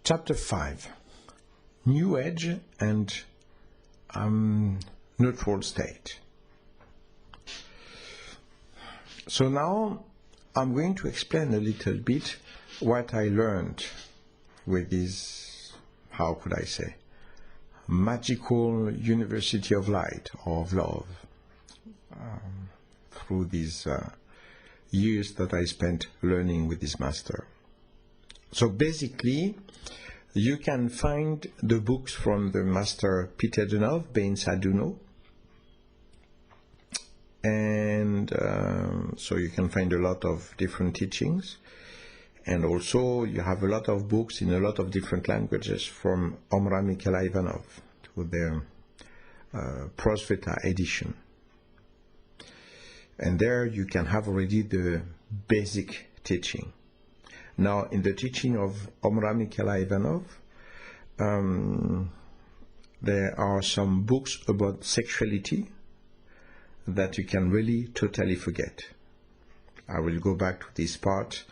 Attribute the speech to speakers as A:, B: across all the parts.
A: Chapter 5, New Age and Neutral State. So now I'm going to explain a little bit what I learned with this, how could I say, magical University of Light or of Love through these years that I spent learning with this master. So basically, you can find the books from the master Peter Dunov, Bein Saduno, and so you can find a lot of different teachings, and also you have a lot of books in a lot of different languages from Omram Mikhail Ivanov to their Prosveta edition. And there you can have already the basic teaching. Now, in the teaching of Omram Mikhail Ivanov, there are some books about sexuality that you can really totally forget. I will go back to this part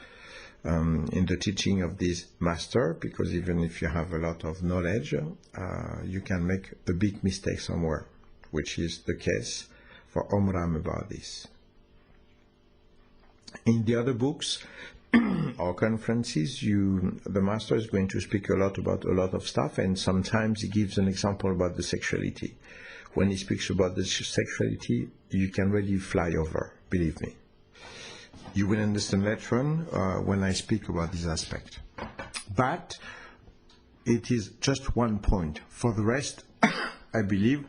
A: in the teaching of this master, because even if you have a lot of knowledge, you can make a big mistake somewhere, which is the case for Omram about this. In the other books or conferences, the master is going to speak a lot about a lot of stuff, and sometimes he gives an example about the sexuality. When he speaks about the sexuality, you can really fly over, believe me. You will understand later on when I speak about this aspect. But it is just one point. For the rest, I believe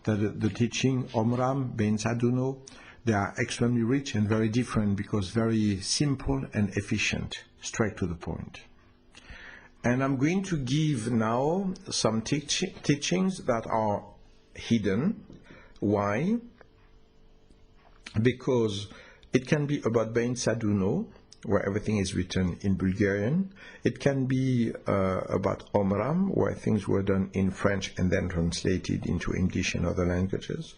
A: that the teaching Omram, Bein Saduno, they are extremely rich and very different because very simple and efficient, straight to the point. And I'm going to give now some teachings that are hidden. Why? Because it can be about Bein Saduno, where everything is written in Bulgarian. It can be about Omram, where things were done in French and then translated into English and other languages.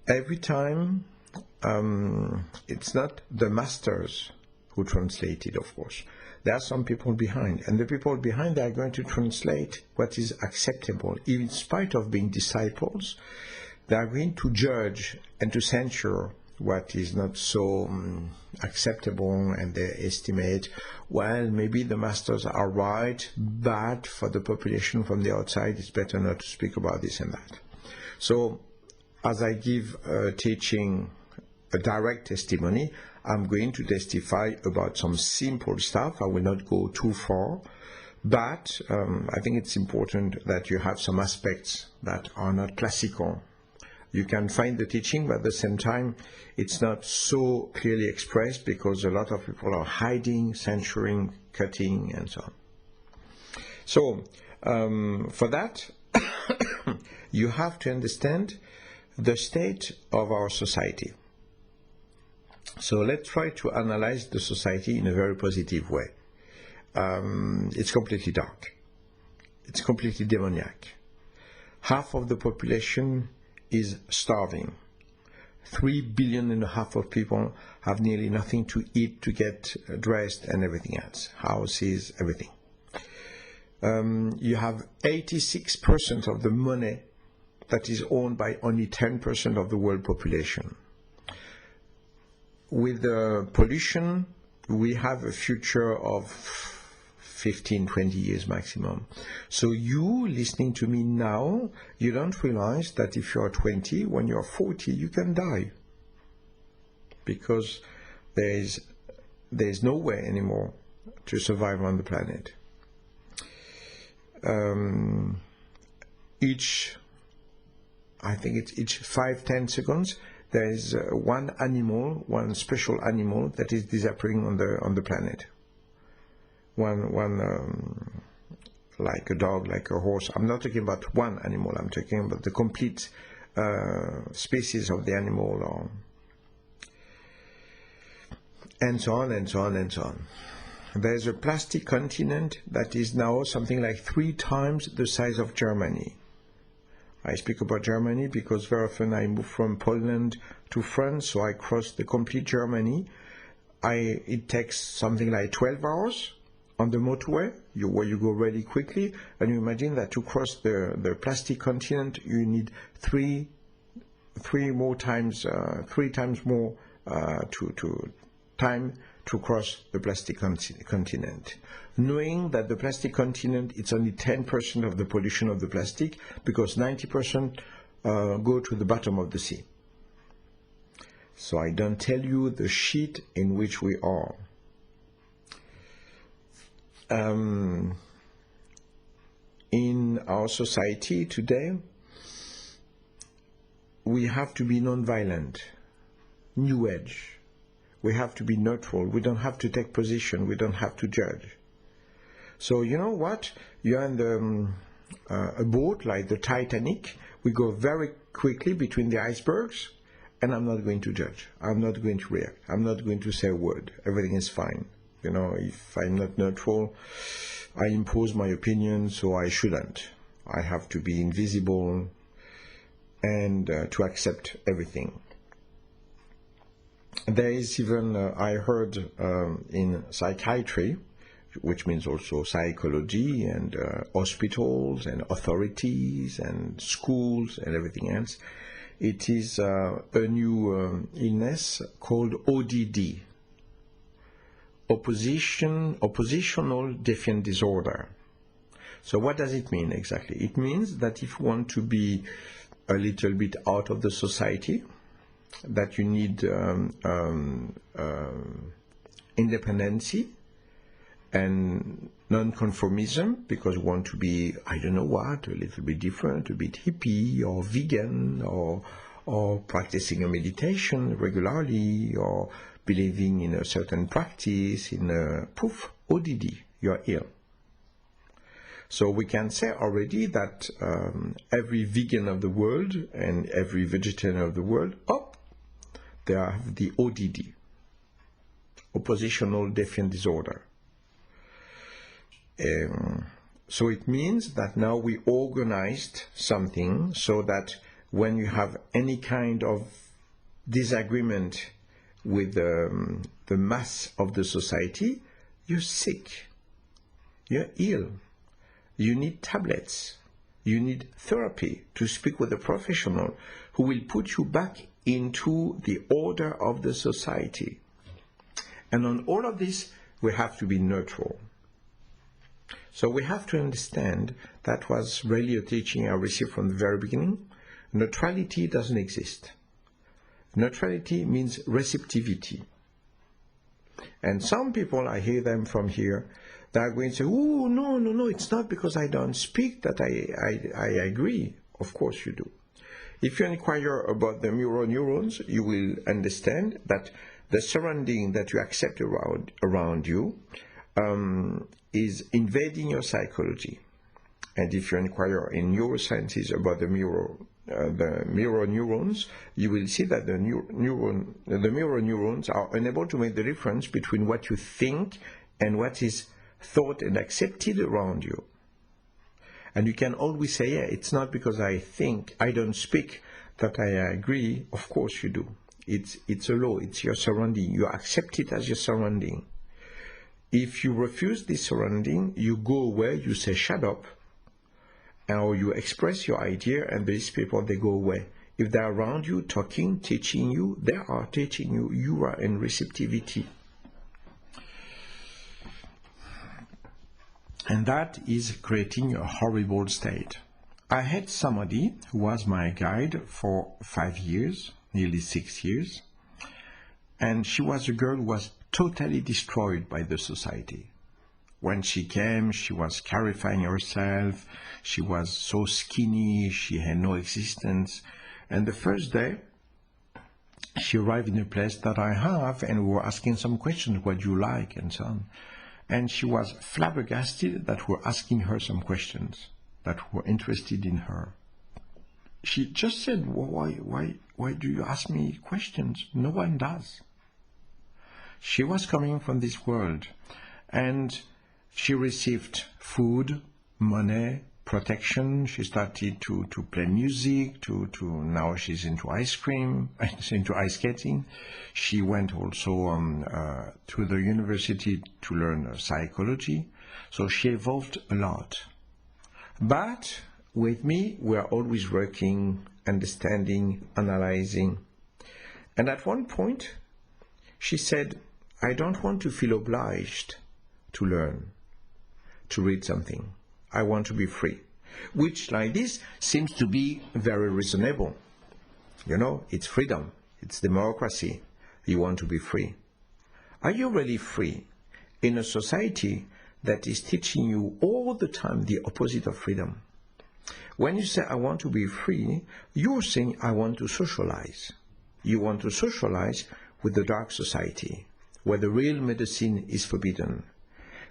A: Every time, it's not the masters who translate it, of course. There are some people behind, and the people behind, they are going to translate what is acceptable. In spite of being disciples, they are going to judge and to censure what is not so acceptable, and they estimate, well, maybe the masters are right, but for the population from the outside, it's better not to speak about this and that. So, as I give teaching a direct testimony, I'm going to testify about some simple stuff. I will not go too far, but I think it's important that you have some aspects that are not classical. You can find the teaching, but at the same time, it's not so clearly expressed because a lot of people are hiding, censoring, cutting, and so on. So, for that, you have to understand the state of our society. So let's try to analyze the society in a very positive way. It's completely dark. It's completely demoniac. Half of the population is starving. 3.5 billion of people have nearly nothing to eat, to get dressed, and everything else. Houses, everything. You have 86% of the money that is owned by only 10% of the world population. With the pollution, we have a future of 15, 20 years maximum. So you, listening to me now, you don't realize that if you are 20, when you are 40, you can die. Because there is no way anymore to survive on the planet. I think it's each 5-10 seconds, there is one animal, one special animal that is disappearing on the planet. One like a dog, like a horse. I'm not talking about one animal. I'm talking about the complete species of the animal, and so on and so on and so on. There's a plastic continent that is now something like 3 times the size of Germany. I speak about Germany because very often I move from Poland to France, so I cross the complete Germany. It takes something like 12 hours on the motorway, where you go really quickly, and you imagine that to cross the plastic continent, you need three times more time to cross the plastic continent. Knowing that the plastic continent, it's only 10% of the pollution of the plastic, because 90% go to the bottom of the sea. So I don't tell you the shit in which we are. In our society today, we have to be non-violent, new age. We have to be neutral. We don't have to take position. We don't have to judge. So you know what? You're in a boat like the Titanic. We go very quickly between the icebergs, and I'm not going to judge. I'm not going to react. I'm not going to say a word. Everything is fine. You know, if I'm not neutral, I impose my opinion, so I shouldn't. I have to be invisible and to accept everything. There is even, I heard in psychiatry, which means also psychology and hospitals and authorities and schools and everything else, it is a new illness called ODD. Oppositional defiant disorder. So what does it mean exactly? It means that if you want to be a little bit out of the society, that you need independency and non-conformism, because you want to be, I don't know what, a little bit different, a bit hippie or vegan or practicing a meditation regularly or believing in a certain practice, in a poof, ODD, you're ill. So we can say already that every vegan of the world and every vegetarian of the world, they have the ODD, oppositional defiant disorder. So it means that now we organized something so that when you have any kind of disagreement with the mass of the society, you're sick, you're ill, you need tablets, you need therapy to speak with a professional who will put you back into the order of the society. And on all of this, we have to be neutral. So we have to understand, that was really a teaching I received from the very beginning, neutrality doesn't exist. Neutrality means receptivity. And some people, I hear them from here, they are going to say, oh, no, it's not because I don't speak that I agree. Of course you do. If you inquire about the mirror neurons, you will understand that the surrounding that you accept around you is invading your psychology. And if you inquire in neurosciences about the mirror neurons, you will see that the mirror neurons are unable to make the difference between what you think and what is thought and accepted around you. And you can always say, yeah, it's not because I think, I don't speak, that I agree. Of course you do. It's a law, it's your surrounding. You accept it as your surrounding. If you refuse this surrounding, you go away, you say, shut up, or you express your idea, and these people, they go away. If they're around you, talking, teaching you, they are teaching you. You are in receptivity. And that is creating a horrible state. I had somebody who was my guide for 5 years, nearly 6 years, and she was a girl who was totally destroyed by the society. When she came, she was clarifying herself, she was so skinny, she had no existence. And the first day, she arrived in a place that I have, and we were asking some questions, what do you like, and so on. And she was flabbergasted that we're asking her some questions that were interested in her. She just said, well, why do you ask me questions? No one does. She was coming from this world, and she received food, money, protection. She started to play music, now she's into ice cream, into ice skating. She went also to the university to learn psychology. So she evolved a lot. But with me, we're always working, understanding, analyzing. And at one point, she said, I don't want to feel obliged to learn, to read something. I want to be free. Which, like this, seems to be very reasonable. You know, it's freedom. It's democracy. You want to be free. Are you really free in a society that is teaching you all the time the opposite of freedom? When you say, I want to be free, you're saying, I want to socialize. You want to socialize with the dark society, where the real medicine is forbidden,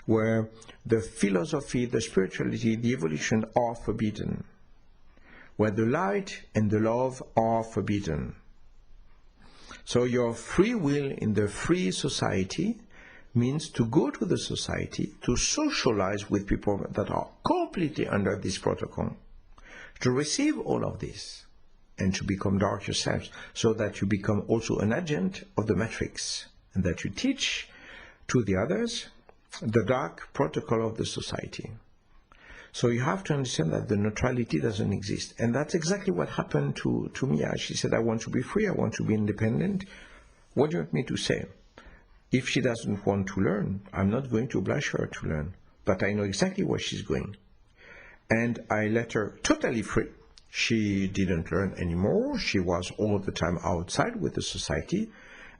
A: where the philosophy, the spirituality, the evolution are forbidden, where the light and the love are forbidden. So your free will in the free society means to go to the society, to socialize with people that are completely under this protocol, to receive all of this, and to become dark yourselves, so that you become also an agent of the matrix, and that you teach to the others the dark protocol of the society. So you have to understand that the neutrality doesn't exist. And that's exactly what happened to Mia. She said, I want to be free, I want to be independent. What do you want me to say? If she doesn't want to learn, I'm not going to oblige her to learn. But I know exactly where she's going. And I let her totally free. She didn't learn anymore. She was all the time outside with the society.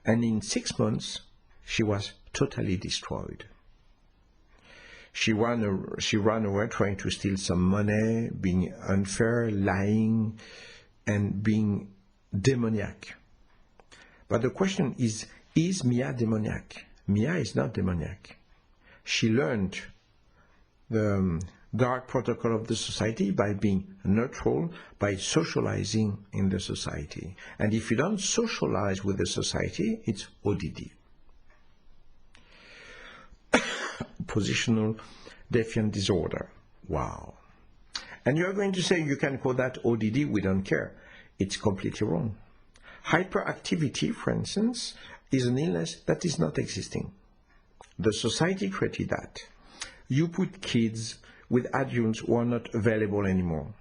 A: And in 6 months, she was totally destroyed. She ran away trying to steal some money, being unfair, lying, and being demoniac. But the question is Mia demoniac? Mia is not demoniac. She learned the dark protocol of the society by being neutral, by socializing in the society. And if you don't socialize with the society, it's ODD. Positional defiant disorder. Wow. And you're going to say you can call that ODD, we don't care. It's completely wrong. Hyperactivity, for instance, is an illness that is not existing. The society created that. You put kids with adults who are not available anymore,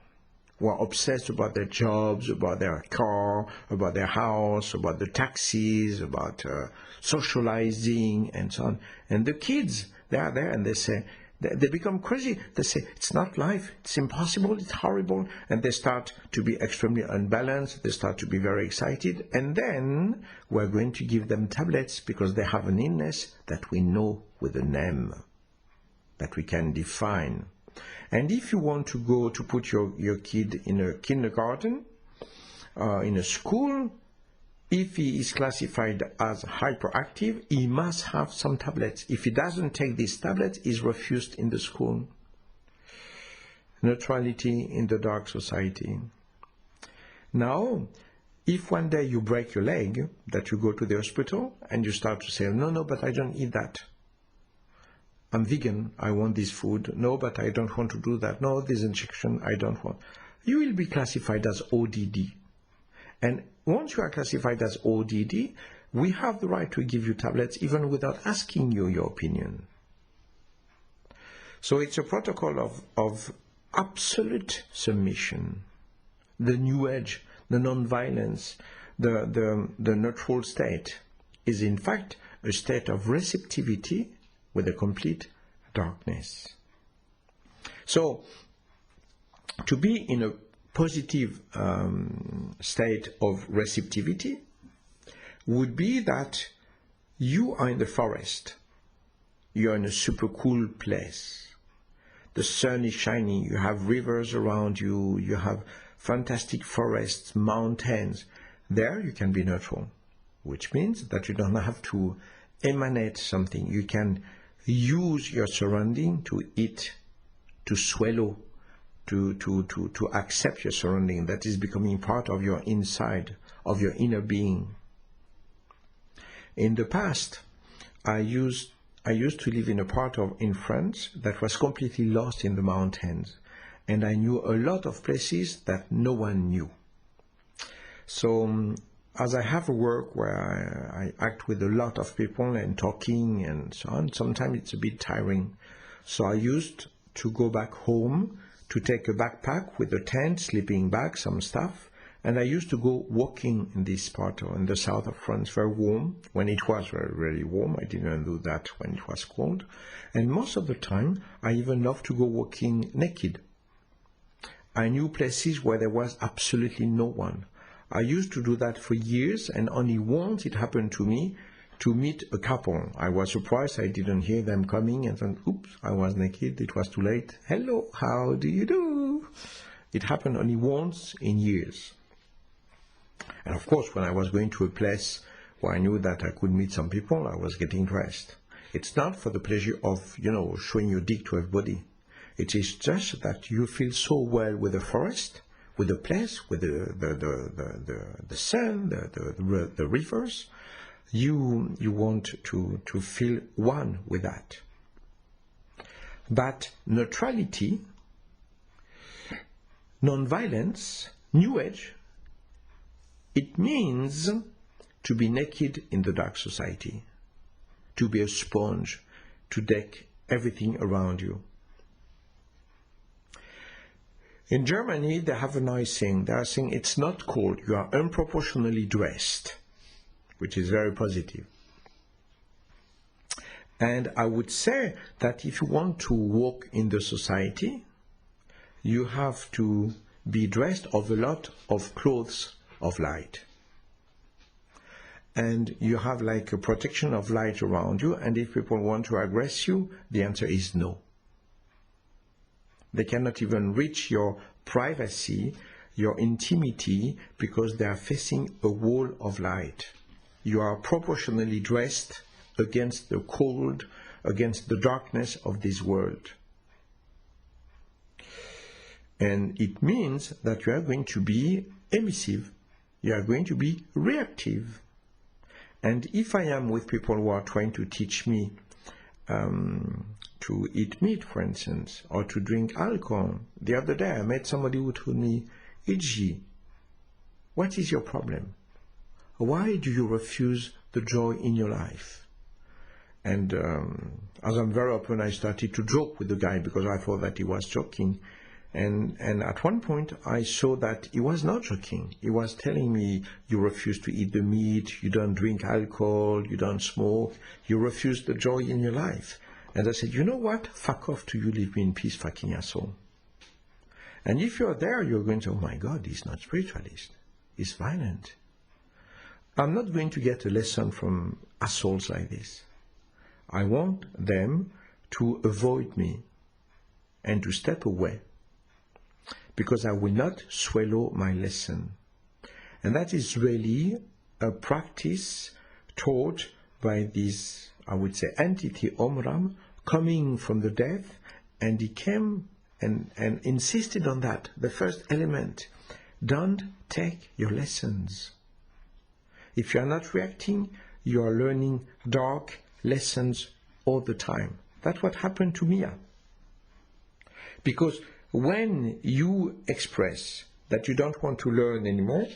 A: who are obsessed about their jobs, about their car, about their house, about the taxis, about socializing, and so on. And the kids, they are there and they say, they become crazy. They say, it's not life, it's impossible, it's horrible. And they start to be extremely unbalanced, they start to be very excited. And then we're going to give them tablets because they have an illness that we know with a name, that we can define. And if you want to go to put your kid in a kindergarten, in a school, if he is classified as hyperactive, he must have some tablets. If he doesn't take these tablets, he's refused in the school. Neutrality in the dark society. Now, if one day you break your leg, that you go to the hospital, and you start to say, no, but I don't eat that. I'm vegan, I want this food. No, but I don't want to do that. No, this injection, I don't want. You will be classified as ODD. And once you are classified as ODD, we have the right to give you tablets even without asking you your opinion. So it's a protocol of absolute submission. The New Age, the non-violence, the neutral state is in fact a state of receptivity with a complete darkness. So, to be in a positive state of receptivity would be that you are in the forest. You are in a super cool place. The sun is shining, you have rivers around you, you have fantastic forests, mountains. There you can be neutral, which means that you don't have to emanate something. You can use your surrounding to eat, to swallow, to accept your surrounding. That is becoming part of your inside, of your inner being. In the past, I used to live in a part in France that was completely lost in the mountains. and I knew a lot of places that no one knew. So as I have a work where I act with a lot of people and talking and so on, sometimes it's a bit tiring. So I used to go back home to take a backpack with a tent, sleeping bag, some stuff, and I used to go walking in this part, or in the south of France, very warm, when it was very, really warm. I didn't do that when it was cold. And most of the time, I even loved to go walking naked. I knew places where there was absolutely no one. I used to do that for years, and only once it happened to me to meet a couple. I was surprised I didn't hear them coming, and then, oops, I was naked, it was too late. Hello, how do you do? It happened only once in years. And of course, when I was going to a place where I knew that I could meet some people, I was getting dressed. It's not for the pleasure of, showing your dick to everybody. It is just that you feel so well with the forest, with the place, with the sun, the rivers. You want to feel one with that. But neutrality, non-violence, New Age, it means to be naked in the dark society, to be a sponge, to deck everything around you. In Germany, they have a nice thing. They are saying it's not cold, you are unproportionally dressed, which is very positive. And I would say that if you want to walk in the society, you have to be dressed of a lot of clothes of light. And you have like a protection of light around you, and if people want to aggress you, the answer is no. They cannot even reach your privacy, your intimity, because they are facing a wall of light. You are proportionally dressed against the cold, against the darkness of this world. And it means that you are going to be emissive. You are going to be reactive. And if I am with people who are trying to teach me to eat meat, for instance, or to drink alcohol. The other day I met somebody who told me, Iji, what is your problem? Why do you refuse the joy in your life? And as I'm very open, I started to joke with the guy because I thought that he was joking. And at one point I saw that he was not joking. He was telling me, you refuse to eat the meat, you don't drink alcohol, you don't smoke, you refuse the joy in your life. And I said, you know what? Fuck off till you leave me in peace, fucking asshole. And if you're there, you're going to, oh my God, he's not spiritualist. He's violent. I'm not going to get a lesson from assholes like this. I want them to avoid me and to step away, because I will not swallow my lesson. And that is really a practice taught by this, I would say, entity, Omram, coming from the death, and he came and insisted on that. The first element, don't take your lessons. If you are not reacting, you are learning dark lessons all the time. That's what happened to Mia. Because when you express that you don't want to learn anymore,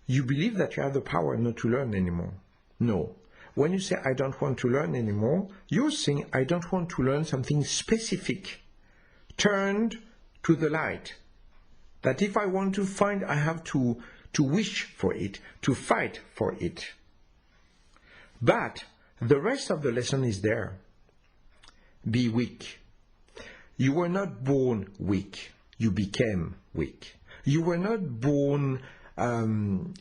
A: you believe that you have the power not to learn anymore. No. When you say, I don't want to learn anymore, you're saying, I don't want to learn something specific, turned to the light. That if I want to find, I have to wish for it, to fight for it. But the rest of the lesson is there. Be weak. You were not born weak. You became weak. You were not born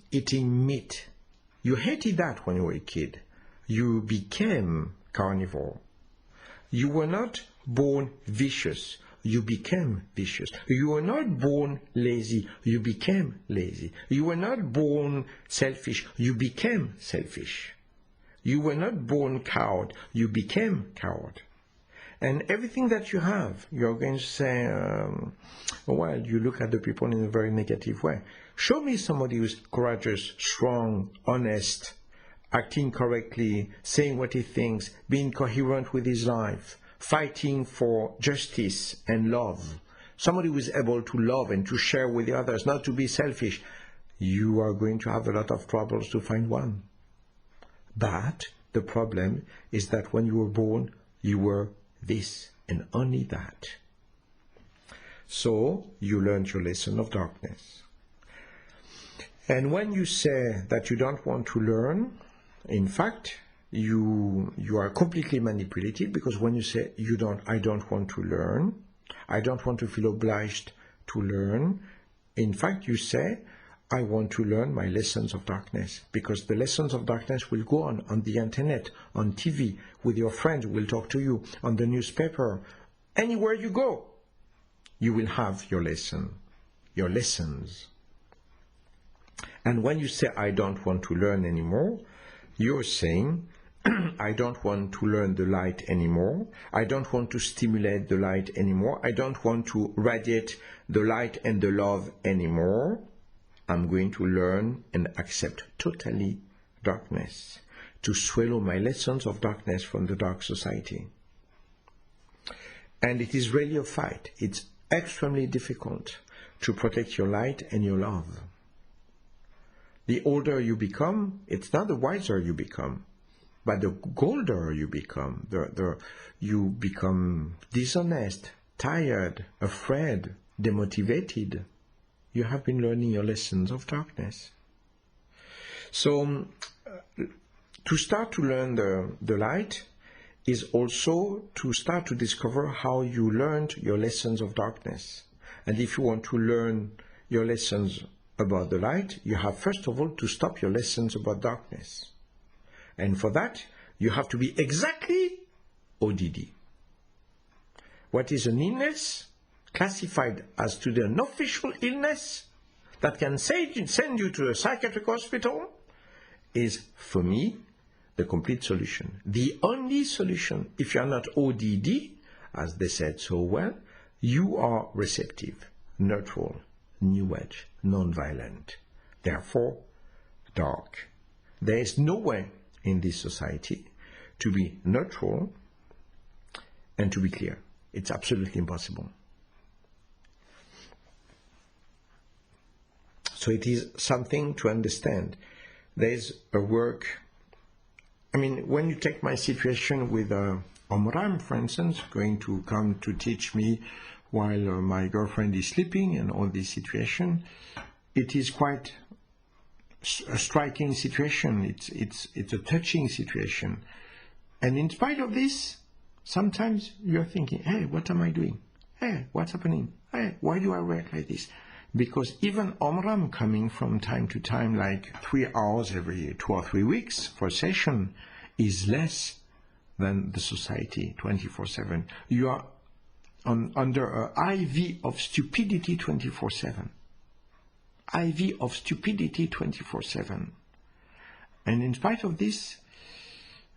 A: eating meat. You hated that when you were a kid. You became carnivore. You were not born vicious. You became vicious. You were not born lazy. You became lazy. You were not born selfish. You became selfish. You were not born coward. You became coward. And everything that you have, you're going to say, well, you look at the people in a very negative way. Show me somebody who's courageous, strong, honest, acting correctly, saying what he thinks, being coherent with his life, fighting for justice and love. somebody who is able to love and to share with the others, not to be selfish, you are going to have a lot of troubles to find one. But the problem is that when you were born, you were this and only that. So you learned your lesson of darkness. And when you say that you don't want to learn, in fact, you are completely manipulated, because when you say I don't want to learn, I don't want to feel obliged to learn, in fact you say, I want to learn my lessons of darkness, because the lessons of darkness will go on the internet, on TV, with your friends who will talk to you, on the newspaper, anywhere you go, you will have your lesson, your lessons. And when you say, I don't want to learn anymore, you're saying, I don't want to learn the light anymore. I don't want to stimulate the light anymore. I don't want to radiate the light and the love anymore. I'm going to learn and accept totally darkness, to swallow my lessons of darkness from the dark society. And it is really a fight. It's extremely difficult to protect your light and your love. The older you become, it's not the wiser you become, but the colder you become. You become dishonest, tired, afraid, demotivated. You have been learning your lessons of darkness. So, to start to learn the light is also to start to discover how you learned your lessons of darkness. And if you want to learn your lessons about the light, you have first of all to stop your lessons about darkness. And for that, you have to be exactly ODD. What is an illness classified as today an official illness that can send you to a psychiatric hospital is, for me, the complete solution. The only solution, if you are not ODD, as they said so well, you are receptive, neutral, new age, non-violent, therefore dark. There is no way in this society to be neutral and to be clear. It's absolutely impossible. So it is something to understand. There is a work. I mean, when you take my situation with Omram, for instance, going to come to teach me while my girlfriend is sleeping and all this situation, it is quite a striking situation. It's a touching situation. And in spite of this, sometimes you're thinking, hey, what am I doing? Hey, what's happening? Hey, why do I react like this? Because even Omram coming from time to time, like 3 hours every 2 or 3 weeks for a session, is less than the society 24/7. You are under an IV of stupidity 24/7. IV of stupidity 24/7. And in spite of this,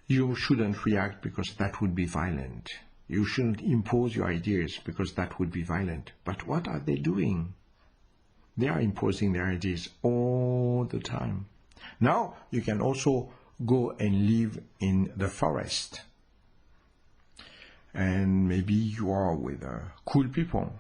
A: you shouldn't react, because that would be violent. You shouldn't impose your ideas, because that would be violent. But what are they doing? They are imposing their ideas all the time. Now, you can also go and live in the forest. And maybe you are with cool people.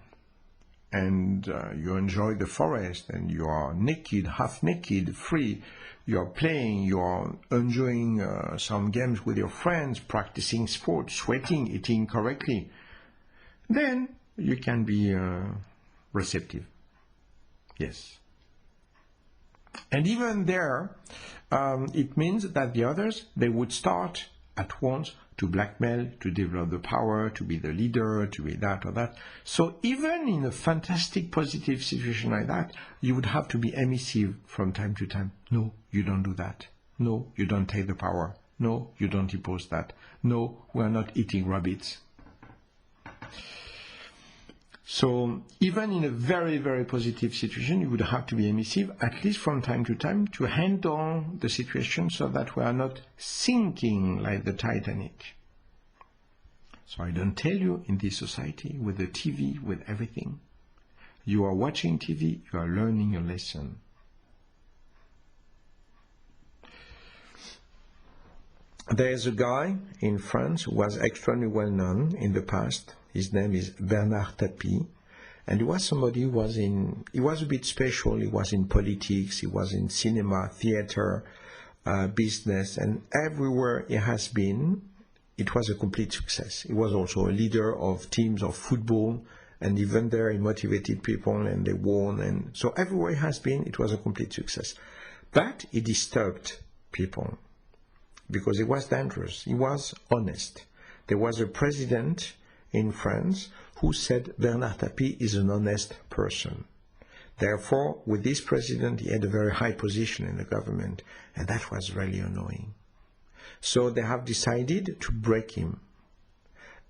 A: And you enjoy the forest, and you are naked, half naked, free. You are playing, you are enjoying some games with your friends, practicing sports, sweating, eating correctly. Then you can be receptive. Yes. And even there, it means that the others, they would start at once to blackmail, to develop the power, to be the leader, to be that or that. So even in a fantastic positive situation like that, you would have to be emissive from time to time. No, you don't do that. No, you don't take the power. No, you don't impose that. No, we are not eating rabbits. So even in a very, very positive situation, you would have to be emissive, at least from time to time, to handle the situation so that we are not sinking like the Titanic. So I don't tell you, in this society, with the TV, with everything, you are watching TV, you are learning a lesson. There is a guy in France who was extremely well known in the past. His name is Bernard Tapie, And he was somebody who he was a bit special. He was in politics, he was in cinema, theater, business, and everywhere he has been, it was a complete success. He was also a leader of teams of football, and even there he motivated people and they won. And so everywhere he has been, it was a complete success. But he disturbed people because he was dangerous. He was honest. There was a president in France who said Bernard Tapie is an honest person. Therefore, with this president, he had a very high position in the government, and that was really annoying. So they have decided to break him.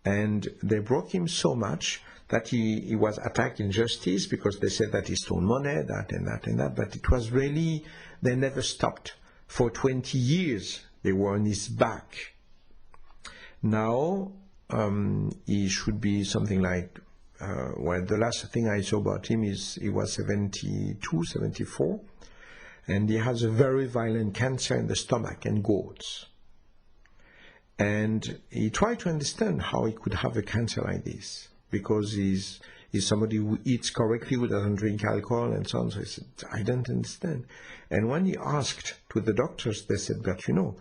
A: And they broke him so much that he was attacked in justice because they said that he stole money, that and that and that. But it was really, they never stopped. For 20 years, they were on his back. Now, he should be something like, well, the last thing I saw about him is he was 72, 74, and he has a very violent cancer in the stomach and gourds. And he tried to understand how he could have a cancer like this, because he's somebody who eats correctly, who doesn't drink alcohol and so on. So he said, I don't understand. And when he asked to the doctors, they said, but you know,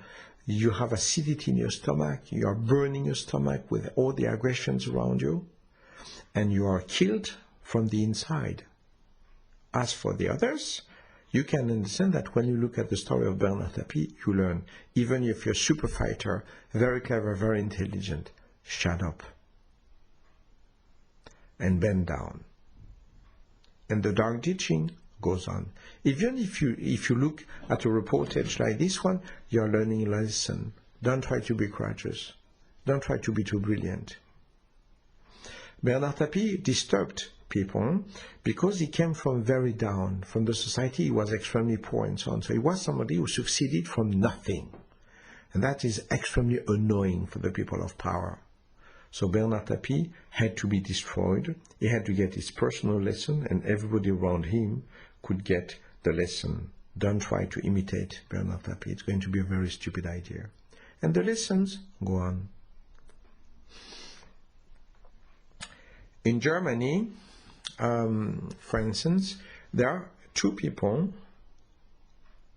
A: you have acidity in your stomach, you are burning your stomach with all the aggressions around you, and you are killed from the inside. As for the others, you can understand that when you look at the story of Bernard Tapie, you learn, even if you're a super fighter, very clever, very intelligent, shut up and bend down. And the dark teaching goes on. Even if you look at a reportage like this one, you're learning a lesson. Don't try to be courageous. Don't try to be too brilliant. Bernard Tapie disturbed people because he came from very down. From the society, he was extremely poor and so on. So he was somebody who succeeded from nothing. And that is extremely annoying for the people of power. So Bernard Tapie had to be destroyed. He had to get his personal lesson, and everybody around him could get the lesson. Don't try to imitate Bernard Tapie. It's going to be a very stupid idea. And the lessons go on. In Germany, for instance, there are two people,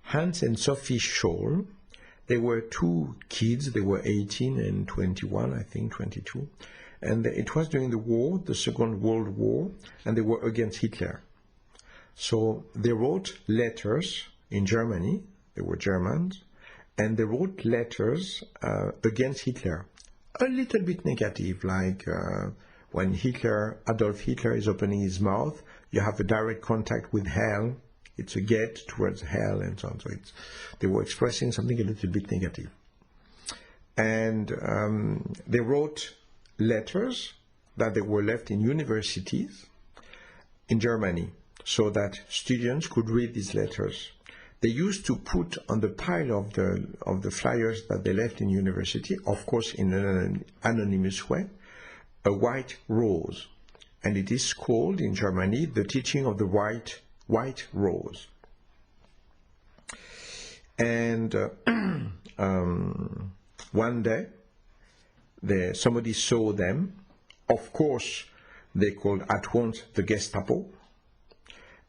A: Hans and Sophie Scholl. They were two kids. They were 18 and 21, I think, 22. And it was during the war, the Second World War, and they were against Hitler. So they wrote letters in Germany. They were Germans. And they wrote letters against Hitler. A little bit negative, like when Adolf Hitler is opening his mouth, you have a direct contact with hell. It's a gate towards hell and so on. So they were expressing something a little bit negative. And they wrote letters that they were left in universities in Germany so that students could read these letters. They used to put on the pile of the flyers that they left in university, of course in an anonymous way, a white rose. And it is called in Germany the teaching of the white rose. And one day, somebody saw them. Of course, they called at once the Gestapo,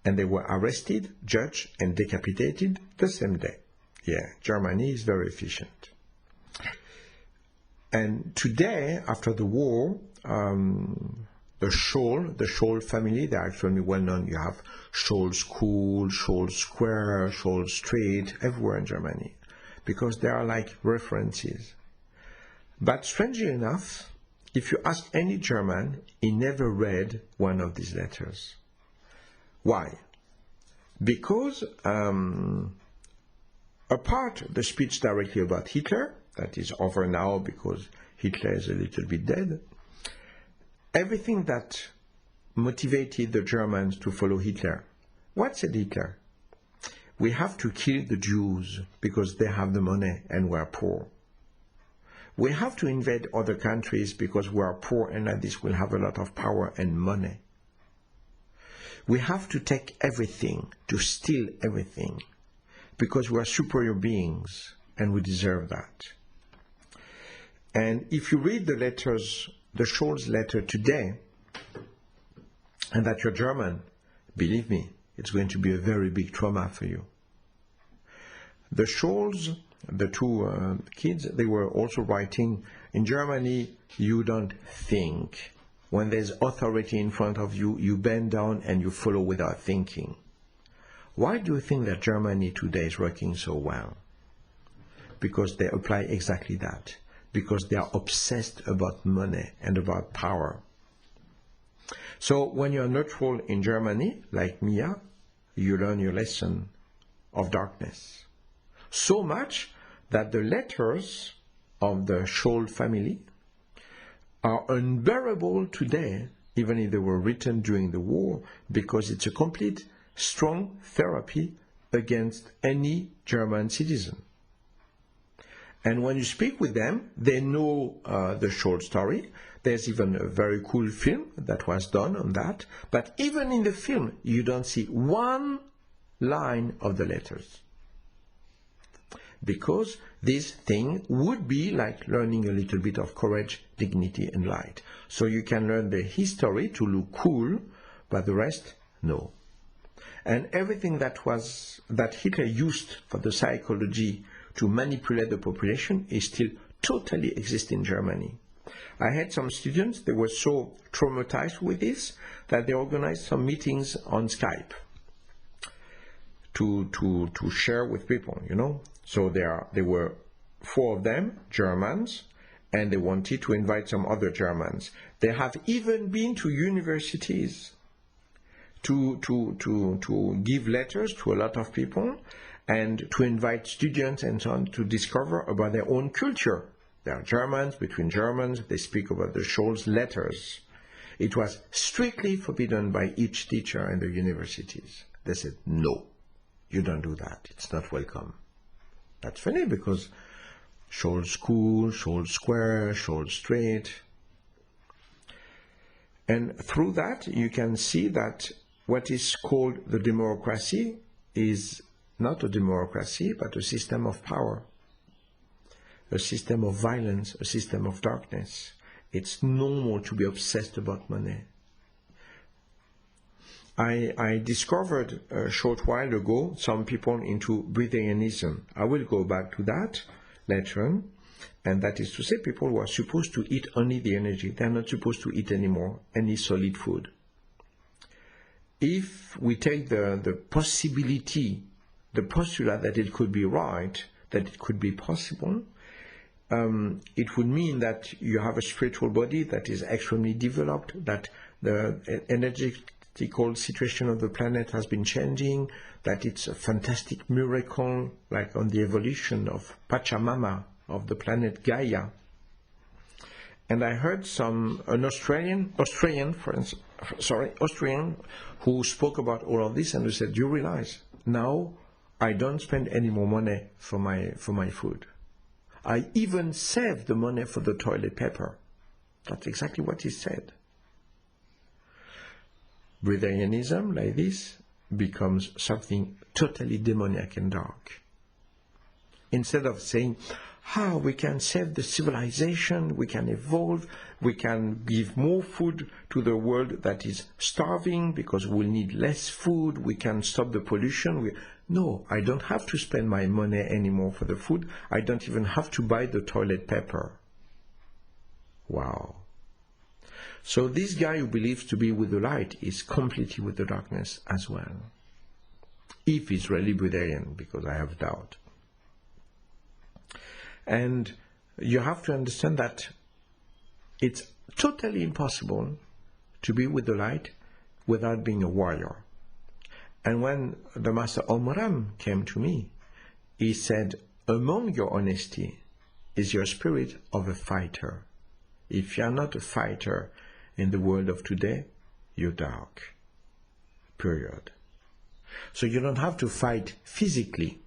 A: and they were arrested, judged, and decapitated the same day. Yeah, Germany is very efficient. And today, after the war, the Scholl family, they're actually well known. You have Scholl School, Scholl Square, Scholl Street, everywhere in Germany, because they are like references. But strangely enough, if you ask any German, he never read one of these letters. Why? Because apart the speech directly about Hitler, that is over now because Hitler is a little bit dead, everything that motivated the Germans to follow Hitler. What said Hitler? We have to kill the Jews because they have the money and we are poor. We have to invade other countries because we are poor and like this we'll have a lot of power and money. We have to take everything, to steal everything, because we are superior beings and we deserve that. And if you read the letters, the Scholl's letter today, and that you're German, believe me, it's going to be a very big trauma for you. The Scholz, the two kids, they were also writing, in Germany, you don't think. When there's authority in front of you, you bend down and you follow without thinking. Why do you think that Germany today is working so well? Because they apply exactly that. Because they are obsessed about money and about power. So when you're neutral in Germany, like Mia, you learn your lesson of darkness. So much that the letters of the Scholl family are unbearable today, even if they were written during the war, because it's a complete, strong therapy against any German citizen. And when you speak with them, they know the short story. There's even a very cool film that was done on that. But even in the film, you don't see one line of the letters. Because this thing would be like learning a little bit of courage, dignity, and light. So you can learn the history to look cool, but the rest, no. And everything that Hitler used for the psychology to manipulate the population is still totally exist in Germany. I had some students, they were so traumatized with this that they organized some meetings on Skype to share with people, you know. So there were 4 of them, Germans, and they wanted to invite some other Germans. They have even been to universities to give letters to a lot of people and to invite students and so on to discover about their own culture. They are Germans, between Germans, they speak about the Scholz letters. It was strictly forbidden by each teacher in the universities. They said, no, you don't do that, it's not welcome. That's funny because Scholz School, Scholz Square, Scholz Street. And through that, you can see that what is called the democracy is not a democracy, but a system of power, a system of violence, a system of darkness. It's normal to be obsessed about money. I discovered a short while ago some people into breatharianism. I will go back to that later on. And that is to say, people who are supposed to eat only the energy. They're not supposed to eat anymore any solid food. If we take the possibility, the postulate that it could be right, that it could be possible, it would mean that you have a spiritual body that is extremely developed, that the energetical situation of the planet has been changing, that it's a fantastic miracle, like on the evolution of Pachamama, of the planet Gaia. And I heard an Austrian who spoke about all of this and who said, you realize, now I don't spend any more money for my food. I even save the money for the toilet paper. That's exactly what he said. Breatharianism, like this, becomes something totally demoniac and dark. Instead of saying, we can save the civilization, we can evolve, we can give more food to the world that is starving because we'll need less food, we can stop the pollution. No, I don't have to spend my money anymore for the food. I don't even have to buy the toilet paper. Wow. So this guy who believes to be with the light is completely with the darkness as well. If he's really Buddhian, because I have doubt. And you have to understand that it's totally impossible to be with the light without being a warrior. And when the Master Omram came to me, he said, among your honesty is your spirit of a fighter. If you are not a fighter in the world of today, you're dark. Period. So you don't have to fight physically.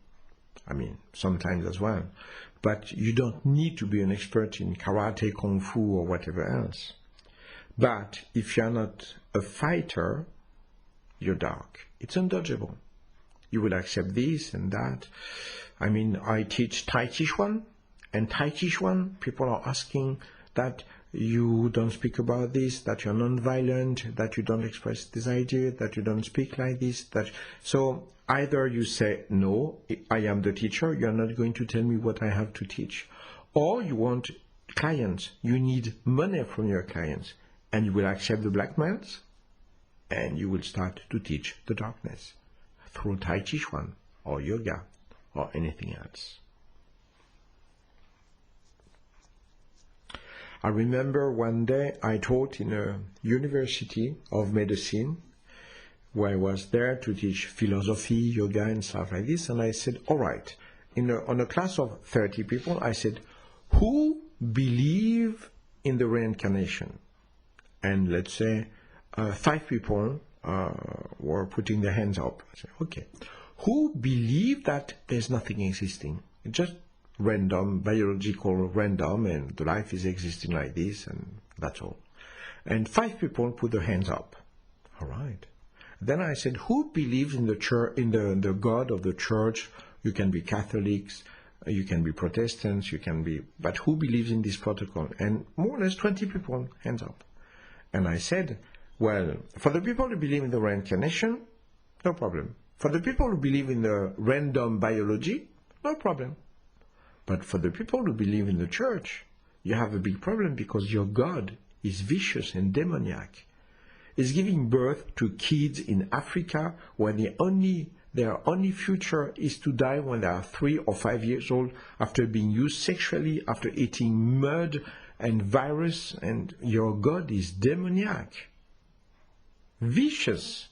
A: I mean, sometimes as well. But you don't need to be an expert in karate, kung fu, or whatever else. But if you're not a fighter, you're dark. It's undodgeable. You will accept this and that. I mean, I teach Tai Chi Chuan, and Tai Chi Chuan, people are asking that you don't speak about this, that you're non-violent, that you don't express this idea, that you don't speak like this. So either you say, no, I am the teacher, you're not going to tell me what I have to teach. Or you want clients, you need money from your clients, and you will accept the blackmails, and you will start to teach the darkness through Tai Chi Chuan or yoga or anything else. I remember one day I taught in a university of medicine where I was there to teach philosophy, yoga and stuff like this, and I said, all right, on a class of 30 people, I said, who believe in the reincarnation? And let's say 5 people were putting their hands up. I said, okay. Who believe that there's nothing existing? It's just random, biological random, and the life is existing like this, and that's all. And 5 people put their hands up. All right. Then I said, who believes in the church, in the God of the church? You can be Catholics, you can be Protestants, but who believes in this protocol? And more or less 20 people, hands up. And I said, well, for the people who believe in the reincarnation, no problem. For the people who believe in the random biology, no problem. But for the people who believe in the church, you have a big problem because your God is vicious and demoniac. He's giving birth to kids in Africa where their only future is to die when they are 3 or 5 years old after being used sexually, after eating mud and virus, and your God is demoniac, vicious.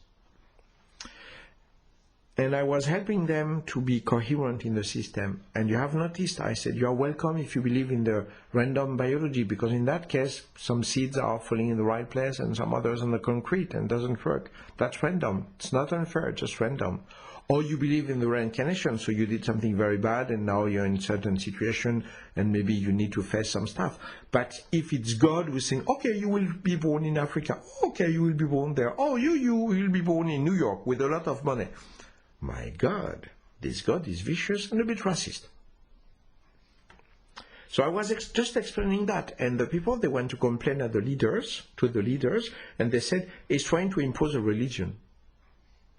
A: And I was helping them to be coherent in the system. And you have noticed, I said, you are welcome if you believe in the random biology, because in that case, some seeds are falling in the right place and some others on the concrete and doesn't work. That's random. It's not unfair, just random. Or you believe in the reincarnation, so you did something very bad and now you're in a certain situation and maybe you need to face some stuff. But if it's God who's saying, okay, you will be born in Africa, okay, you will be born there, oh, you will be born in New York with a lot of money. My God, this God is vicious and a bit racist. So I was just explaining that, and the people, they went to complain to the leaders, and they said, he's trying to impose a religion.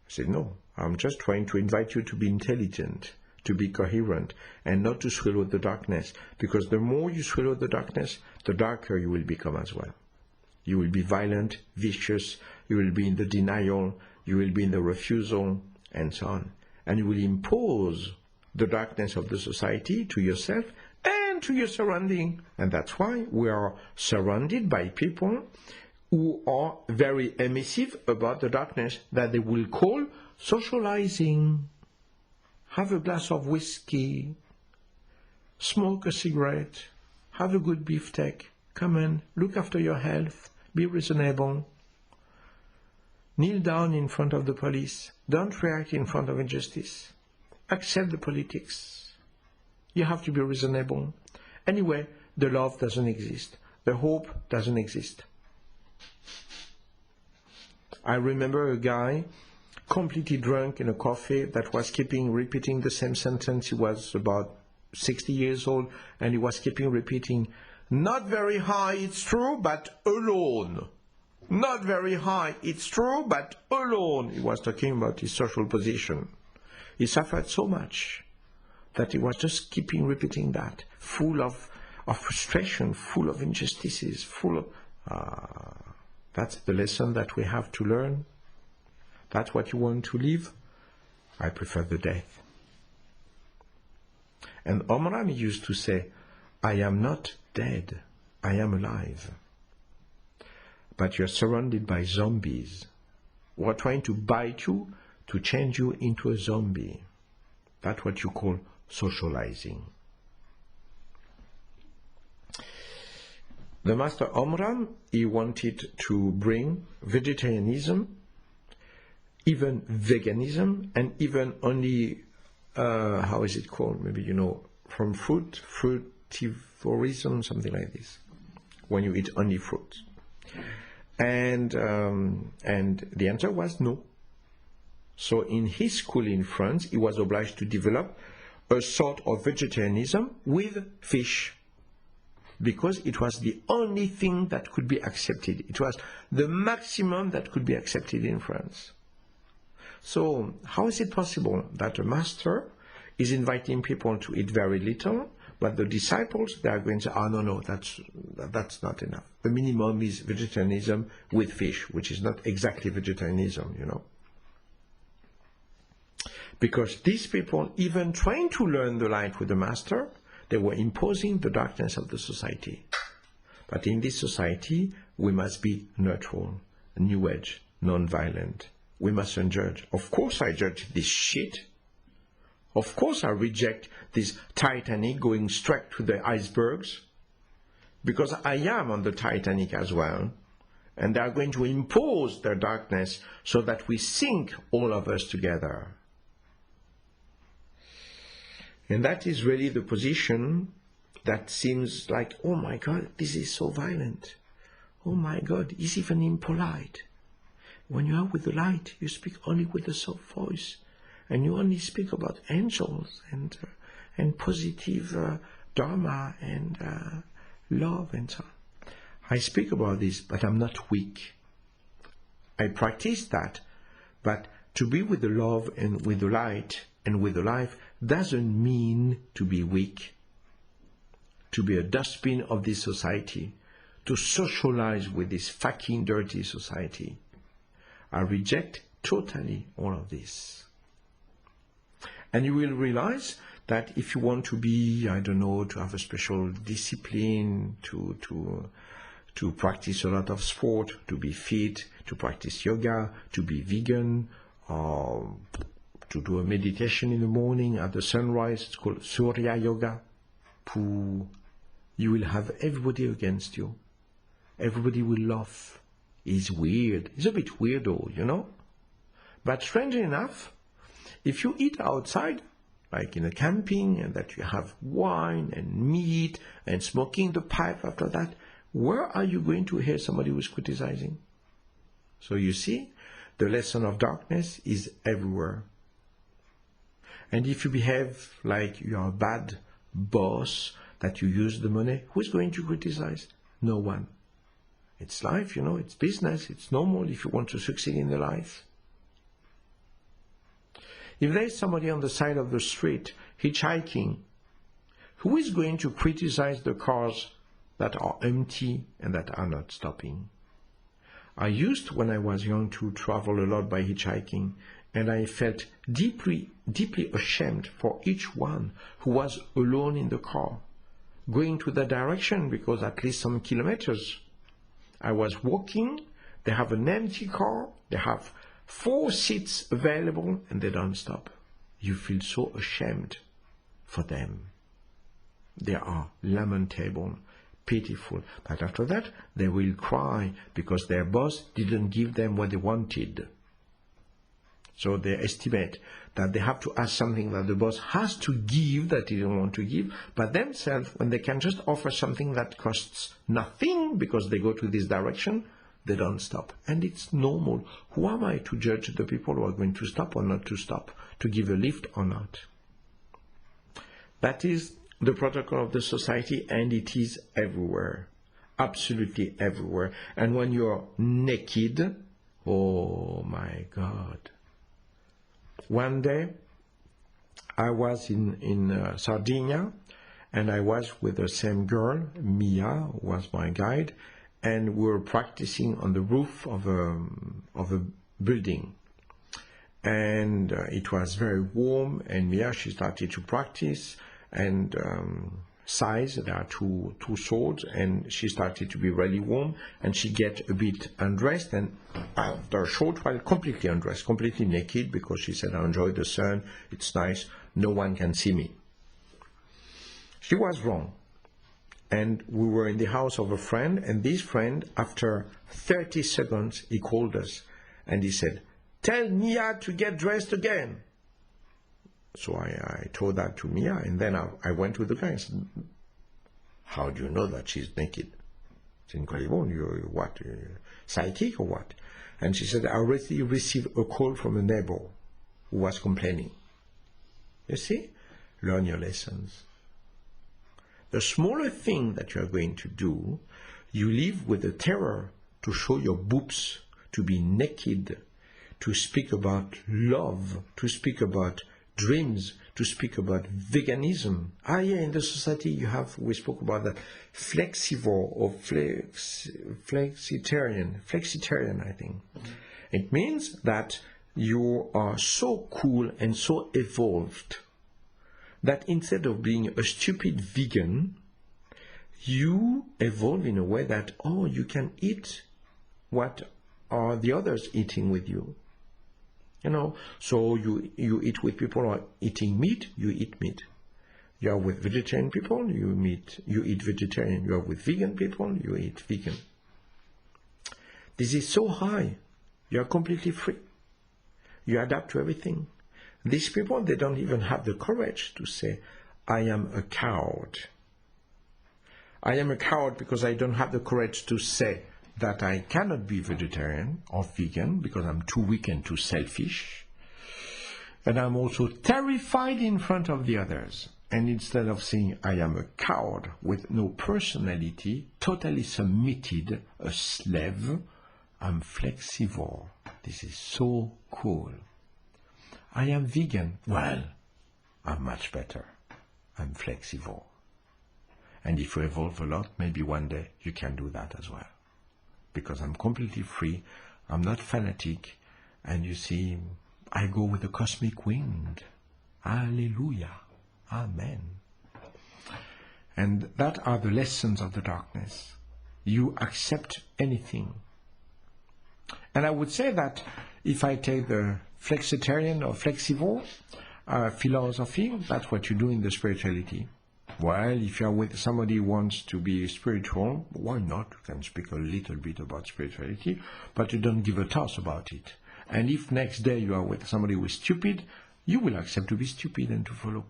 A: I said, no, I'm just trying to invite you to be intelligent, to be coherent, and not to swallow the darkness, because the more you swallow the darkness, the darker you will become as well. You will be violent, vicious, you will be in the denial, you will be in the refusal, and so on. And you will impose the darkness of the society to yourself and to your surrounding. And that's why we are surrounded by people who are very emissive about the darkness that they will call socializing. Have a glass of whiskey, smoke a cigarette, have a good beefsteak, come in, look after your health, be reasonable. Kneel down in front of the police. Don't react in front of injustice. Accept the politics. You have to be reasonable. Anyway, the love doesn't exist. The hope doesn't exist. I remember a guy completely drunk in a cafe that was repeating the same sentence. He was about 60 years old and he was repeating, not very high, it's true, but alone. Not very high, it's true, but alone. He was talking about his social position. He suffered so much that he was just repeating that, full of frustration, full of injustices, full of... that's the lesson that we have to learn. That's what you want to live. I prefer the death. And Omram used to say, I am not dead, I am alive. But you're surrounded by zombies who are trying to bite you, to change you into a zombie. That's what you call socializing. The Master Omram, he wanted to bring vegetarianism, even veganism, and even only, how is it called? Maybe you know, from fruit, frutivorism, something like this, when you eat only fruit. And the answer was no. So in his school in France, he was obliged to develop a sort of vegetarianism with fish. because it was the only thing that could be accepted. It was the maximum that could be accepted in France. So how is it possible that a master is inviting people to eat very little, but the disciples, they are going to say, oh, no, that's not enough. The minimum is vegetarianism with fish, which is not exactly vegetarianism, you know. Because these people, even trying to learn the light with the master, they were imposing the darkness of the society. But in this society, we must be neutral, new age, non-violent. We mustn't judge. Of course I judge this shit. Of course I reject this Titanic going straight to the icebergs, because I am on the Titanic as well, and they are going to impose their darkness so that we sink, all of us together. And that is really the position that seems like, oh my God, this is so violent. Oh my God, it's even impolite. When you are with the light, you speak only with a soft voice. And you only speak about angels and positive dharma and love and so on. I speak about this, but I'm not weak. I practice that, but to be with the love and with the light and with the life doesn't mean to be weak, to be a dustbin of this society, to socialize with this fucking dirty society. I reject totally all of this. And you will realize that if you want to be, I don't know, to have a special discipline, to practice a lot of sport, to be fit, to practice yoga, to be vegan, or to do a meditation in the morning at the sunrise, it's called Surya Yoga, you will have everybody against you. Everybody will laugh. It's weird. It's a bit weirdo, you know? But strangely enough, if you eat outside, like in a camping, and that you have wine and meat and smoking the pipe after that, where are you going to hear somebody who is criticizing? So you see, the lesson of darkness is everywhere. And if you behave like you are a bad boss, that you use the money, who is going to criticize? No one. It's life, you know, it's business, it's normal if you want to succeed in the life. If there is somebody on the side of the street hitchhiking, who is going to criticize the cars that are empty and that are not stopping? I used, when I was young, to travel a lot by hitchhiking, and I felt deeply, deeply ashamed for each one who was alone in the car, going to that direction, because at least some kilometers I was walking, they have an empty car, they have 4 seats available, and they don't stop. You feel so ashamed for them. They are lamentable, pitiful. But after that, they will cry because their boss didn't give them what they wanted. So they estimate that they have to ask something that the boss has to give that he didn't want to give, but themselves, when they can just offer something that costs nothing because they go to this direction, they don't stop. And it's normal. Who am I to judge the people who are going to stop or not to stop, to give a lift or not? That is the protocol of the society, and it is everywhere. Absolutely everywhere. And when you're naked, oh my God. One day, I was in Sardinia, and I was with the same girl, Mia, who was my guide, and we were practicing on the roof of a building. And it was very warm, and Mia, she started to practice, and size, there are two swords, and she started to be really warm, and she get a bit undressed, and after a short while, completely undressed, completely naked, because she said, I enjoy the sun, it's nice, no one can see me. She was wrong. And we were in the house of a friend, and this friend, after 30 seconds, he called us, and he said, tell Mia to get dressed again. So I told that to Mia, and then I went with the guy and said, how do you know that she's naked? It's incredible. You're what, psychic or what? And she said, I already received a call from a neighbor who was complaining. You see? Learn your lessons. a smaller thing that you are going to do, you live with the terror to show your boobs, to be naked, to speak about love, to speak about dreams, to speak about veganism. In the society we spoke about that, flexivore or flexitarian, I think. Mm-hmm. It means that you are so cool and so evolved that instead of being a stupid vegan, you evolve in a way that, you can eat what are the others eating with you. So you eat with people who are eating meat, you eat meat. You are with vegetarian people, you eat vegetarian. You are with vegan people, you eat vegan. This is so high. You are completely free. You adapt to everything. These people, they don't even have the courage to say, I am a coward. I am a coward because I don't have the courage to say that I cannot be vegetarian or vegan because I'm too weak and too selfish. And I'm also terrified in front of the others. And instead of saying I am a coward with no personality, totally submitted, a slave, I'm flexivore. This is so cool. I am vegan. Well, I'm much better. I'm flexivore. And if you evolve a lot, maybe one day you can do that as well. Because I'm completely free, I'm not fanatic, and you see, I go with the cosmic wind. Hallelujah. Amen. And that are the lessons of the darkness. You accept anything. And I would say that if I take the flexitarian or flexivore philosophy, that's what you do in the spirituality. Well, if you're with somebody who wants to be spiritual, why not? You can speak a little bit about spirituality, but you don't give a toss about it. And if next day you are with somebody who is stupid, you will accept to be stupid and to follow.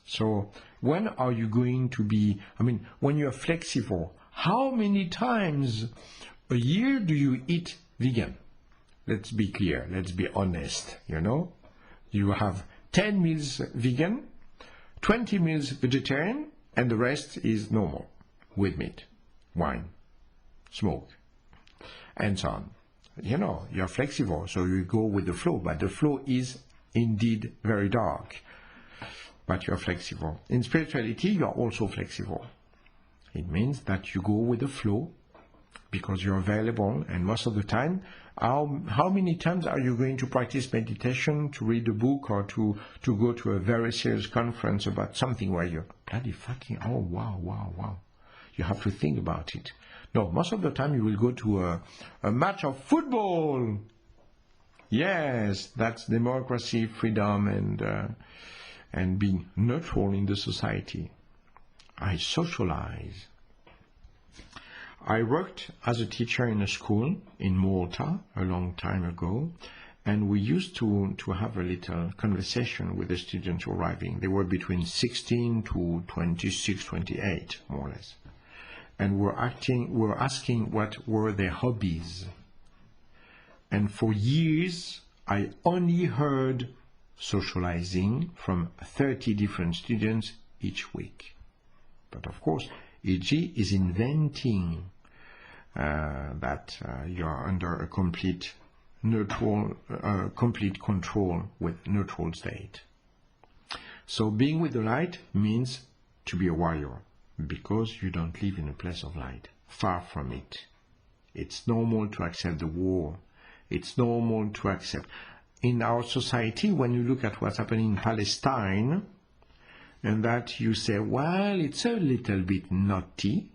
A: So when are you going to be, when you're flexivore, how many times a year do you eat vegan? Let's be clear, let's be honest, You have 10 meals vegan, 20 meals vegetarian, and the rest is normal, with meat, wine, smoke, and so on. You're flexivore, so you go with the flow, but the flow is indeed very dark, but you're flexivore. In spirituality, you're also flexivore. It means that you go with the flow because you're available, and most of the time, how many times are you going to practice meditation, to read a book, or to go to a very serious conference about something where you're bloody fucking, wow. You have to think about it. No, most of the time you will go to a match of football. Yes, that's democracy, freedom, and being neutral in the society. I socialize. I worked as a teacher in a school in Malta a long time ago, and we used to have a little conversation with the students arriving. They were between 16 to 26, 28, more or less. And we're asking what were their hobbies. And for years, I only heard socializing from 30 different students each week. But of course, EG is inventing that you are under a complete control with neutral state. So being with the light means to be a warrior, because you don't live in a place of light. Far from it. It's normal to accept the war. It's normal to accept. In our society, when you look at what's happening in Palestine, and that you say, well, it's a little bit naughty.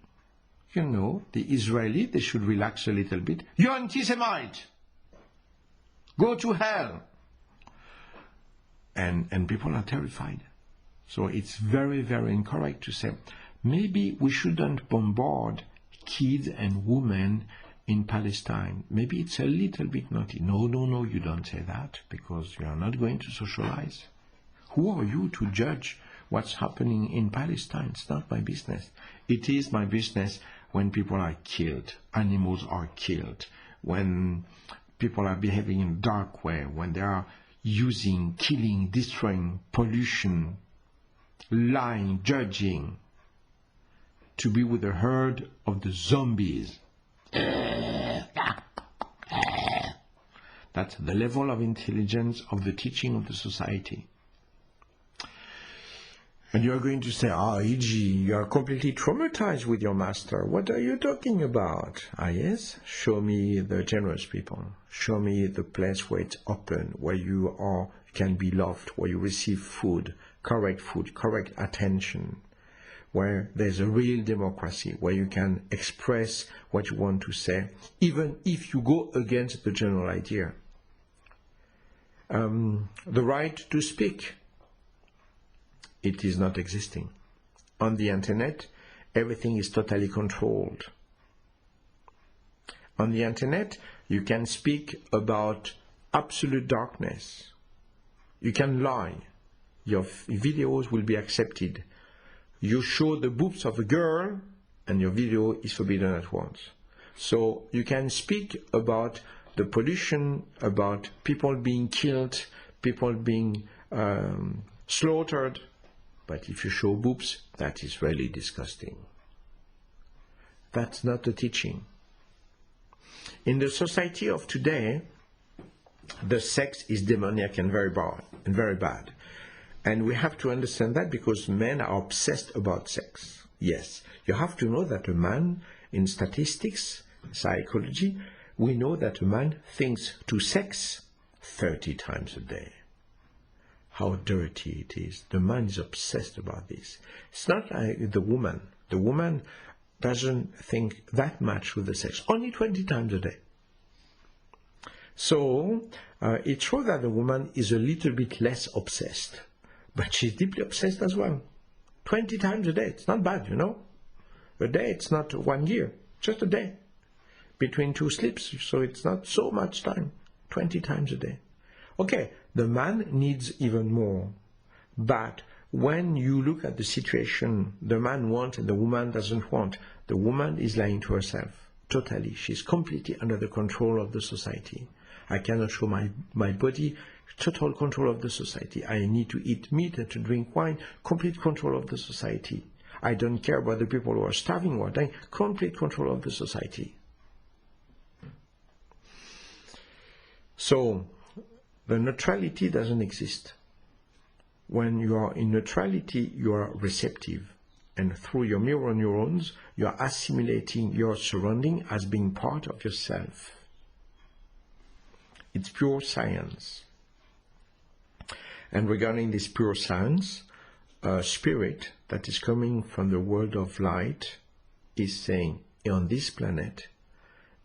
A: The Israeli, they should relax a little bit. You're anti-Semite! Go to hell! And people are terrified. So it's very, very incorrect to say, maybe we shouldn't bombard kids and women in Palestine. Maybe it's a little bit naughty. No, you don't say that, because you are not going to socialize. Who are you to judge what's happening in Palestine? It's not my business. It is my business when people are killed, animals are killed, when people are behaving in a dark way, when they are using, killing, destroying, pollution, lying, judging. to be with a herd of the zombies. That's the level of intelligence of the teaching of the society. And you are going to say, E.G., you are completely traumatized with your master. What are you talking about? Yes, show me the generous people. Show me the place where it's open, where you can be loved, where you receive food, correct attention, where there's a real democracy, where you can express what you want to say, even if you go against the general idea. The right to speak. It is not existing. On the internet, everything is totally controlled. On the internet, you can speak about absolute darkness. You can lie. Your videos will be accepted. You show the boobs of a girl, and your video is forbidden at once. So you can speak about the pollution, about people being killed, people being slaughtered. But if you show boobs, that is really disgusting. That's not the teaching. In the society of today, the sex is demoniac and very bad. And we have to understand that because men are obsessed about sex. Yes, you have to know that a man, in statistics, psychology, we know that a man thinks to sex 30 times a day. How dirty it is. The man is obsessed about this. It's not like the woman. The woman doesn't think that much with the sex. Only 20 times a day. So, it's true that the woman is a little bit less obsessed. But she's deeply obsessed as well. 20 times a day. It's not bad, you know. A day, it's not 1 year. Just a day. Between two sleeps. So it's not so much time. 20 times a day. Okay, the man needs even more. But when you look at the situation, the man wants and the woman doesn't want. The woman is lying to herself. Totally. She's completely under the control of the society. I cannot show my body. Total control of the society. I need to eat meat and to drink wine. Complete control of the society. I don't care about the people who are starving or dying. Complete control of the society. So, the neutrality doesn't exist. When you are in neutrality, you are receptive. And through your mirror neurons, you are assimilating your surrounding as being part of yourself. It's pure science. And regarding this pure science, a spirit that is coming from the world of light is saying, on this planet,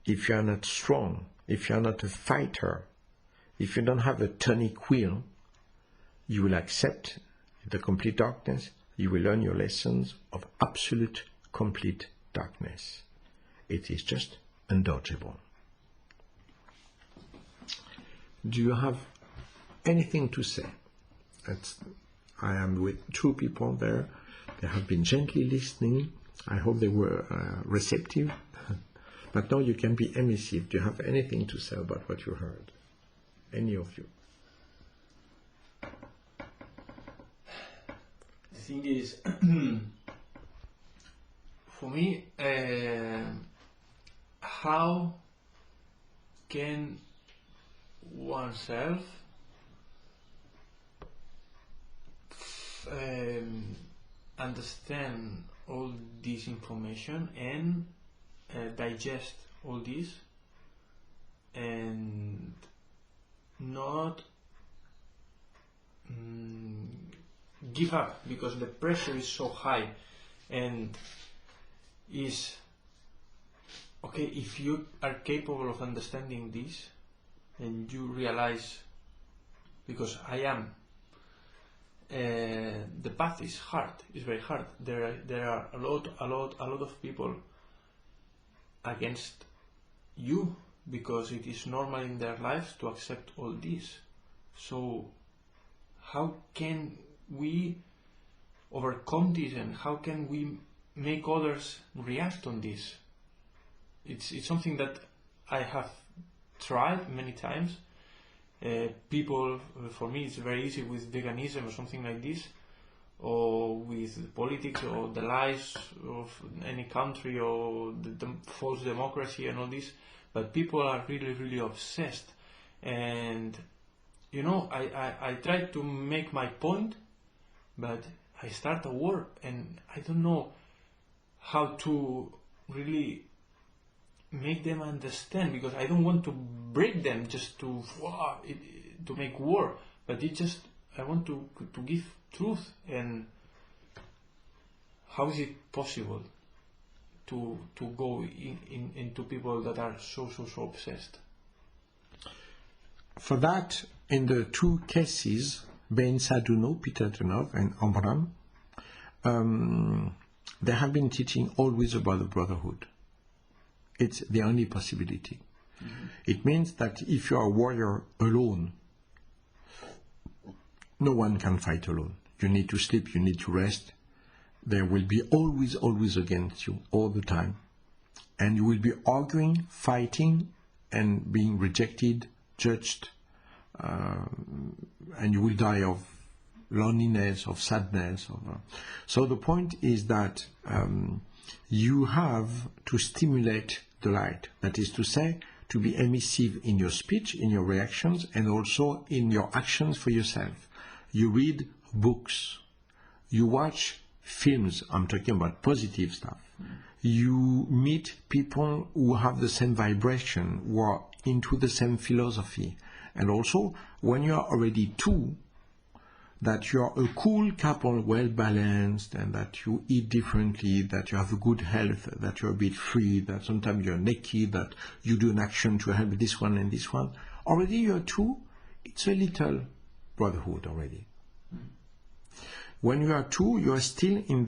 A: if you are not strong, if you are not a fighter, if you don't have a tonic will, you will accept the complete darkness, you will learn your lessons of absolute, complete darkness. It is just undodgeable. Do you have anything to say? I am with two people there. They have been gently listening. I hope they were receptive. But now you can be emissive. Do you have anything to say about what you heard? Any of you?
B: The thing is, for me, how can oneself understand all this information and digest all this and not give up, because the pressure is so high, and is okay if you are capable of understanding this and you realize, because I am, the path is hard, it's very hard. There are a lot of people against you, because it is normal in their lives to accept all this. So how can we overcome this, and how can we make others react on this? It's something that I have tried many times. People, for me it's very easy with veganism or something like this, or with politics or the lies of any country or the false democracy and all this, but people are really, really obsessed. And you know, I try to make my point, but I start a war and I don't know how to really make them understand, because I don't want to break them just to make war, but it just, I want to give truth. And how is it possible to go into people that are so obsessed?
A: For that, in the two cases, Ben Saduno, Peter Dunov, and Omram, they have been teaching always about the brotherhood. It's the only possibility. Mm-hmm. It means that if you are a warrior alone, no one can fight alone. You need to sleep, you need to rest. There will be always against you, all the time. And you will be arguing, fighting, and being rejected, judged, and you will die of loneliness, of sadness. So the point is that you have to stimulate the light. That is to say, to be emissive in your speech, in your reactions, and also in your actions for yourself. You read books. You watch films. I'm talking about positive stuff. You meet people who have the same vibration, who are into the same philosophy. And also, when you are already two, that you are a cool couple, well balanced, and that you eat differently, that you have a good health, that you're a bit free, that sometimes you're naked, that you do an action to help this one and this one. Already you're two, it's a little brotherhood already. When you are two, you are still in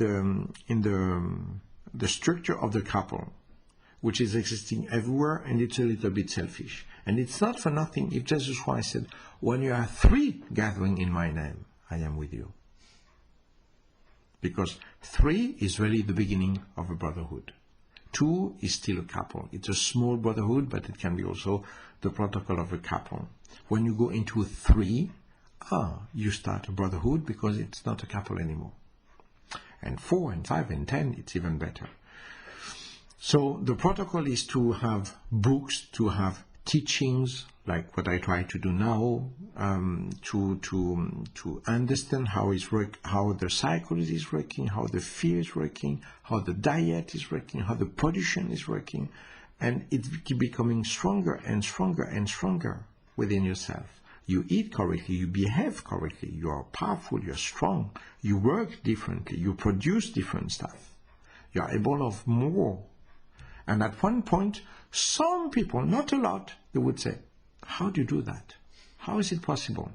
A: the structure of the couple, which is existing everywhere, and it's a little bit selfish. And it's not for nothing if Jesus Christ said, when you are three gathering in my name, I am with you. Because three is really the beginning of a brotherhood. Two is still a couple. It's a small brotherhood, but it can be also the protocol of a couple. When you go into three, you start a brotherhood, because it's not a couple anymore. And 4 and 5 and 10, it's even better. So the protocol is to have books, to have teachings, like what I try to do now, to understand how the psychology is working, how the fear is working, how the diet is working, how the pollution is working, and it's becoming stronger and stronger and stronger within yourself. You eat correctly, you behave correctly, you are powerful, you're strong, you work differently, you produce different stuff, you are able of more. And at one point, some people, not a lot, they would say, how do you do that? How is it possible?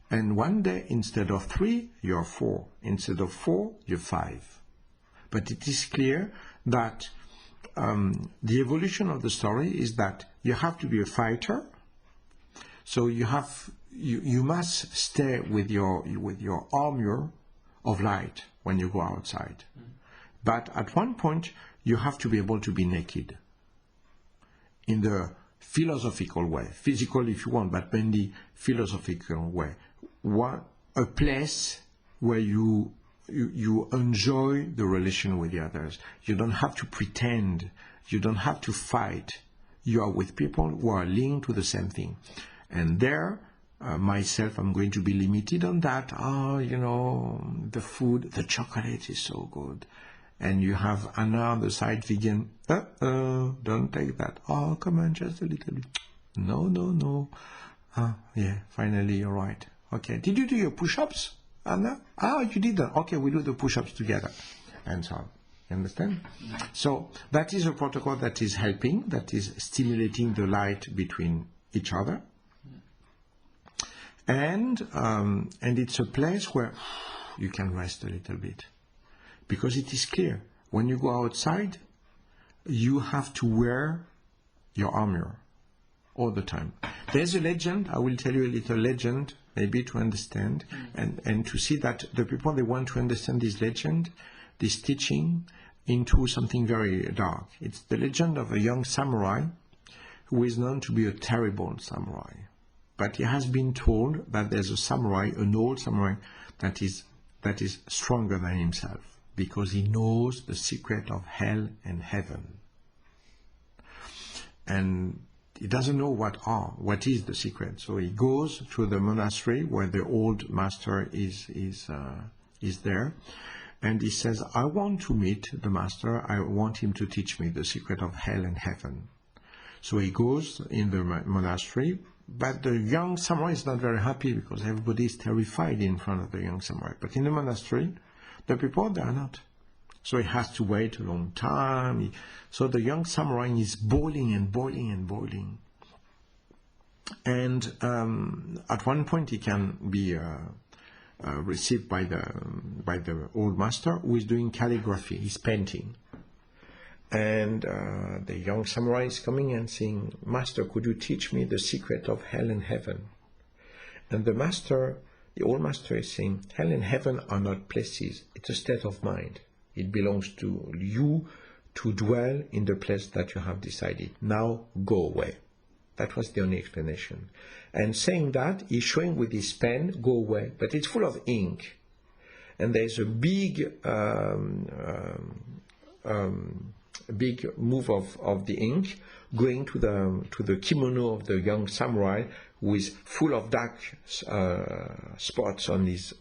A: And one day, instead of 3, you're 4. Instead of 4, you're 5. But it is clear that the evolution of the story is that you have to be a fighter. So you must stay with your armor of light when you go outside. But at one point, you have to be able to be naked. In the philosophical way, physical if you want, but mainly philosophical way. A place where you enjoy the relation with the others. You don't have to pretend. You don't have to fight. You are with people who are linked to the same thing. And there, myself, I'm going to be limited on that. The food, the chocolate is so good. And you have Anna on the side, vegan. Don't take that. Oh, come on, just a little bit. No. Yeah, finally you're right. Okay, did you do your push-ups, Anna? You didn't. Okay, we do the push-ups together. And so on. You understand? So that is a protocol that is helping, that is stimulating the light between each other. And it's a place where you can rest a little bit. Because it is clear, when you go outside, you have to wear your armor all the time. There's a legend, I will tell you a little legend, maybe to understand, and to see that the people, they want to understand this legend, this teaching, into something very dark. It's the legend of a young samurai who is known to be a terrible samurai. But he has been told that there's a samurai, an old samurai, that is that is stronger than himself, because he knows the secret of hell and heaven. And he doesn't know what is the secret. So he goes to the monastery where the old master is there, and he says, I want to meet the master. I want him to teach me the secret of hell and heaven. So he goes in the monastery, but the young samurai is not very happy because everybody is terrified in front of the young samurai. But in the monastery, the people, they are not. So he has to wait a long time. So the young samurai is boiling and boiling and boiling. And at one point he can be received by the old master, who is doing calligraphy. He's painting. And the young samurai is coming and saying, Master, could you teach me the secret of hell and heaven? And the old master is saying, hell and heaven are not places. It's a state of mind. It belongs to you to dwell in the place that you have decided. Now go away. That was the only explanation. And saying that, he's showing with his pen, go away. But it's full of ink. And there's a big move of the ink going to the kimono of the young samurai, who is full of dark spots on his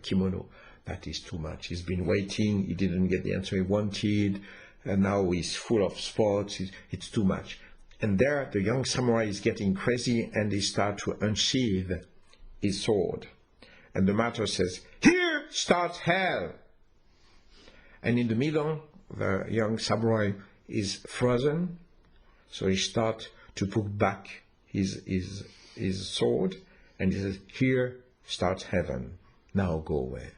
A: kimono. That is too much. He's been waiting. He didn't get the answer he wanted. And now he's full of spots. It's too much. And there, the young samurai is getting crazy, and he starts to unsheath his sword. And the master says, here starts hell. And in the middle, the young samurai is frozen. So he starts to put back his sword. And he says, here starts heaven. Now go away.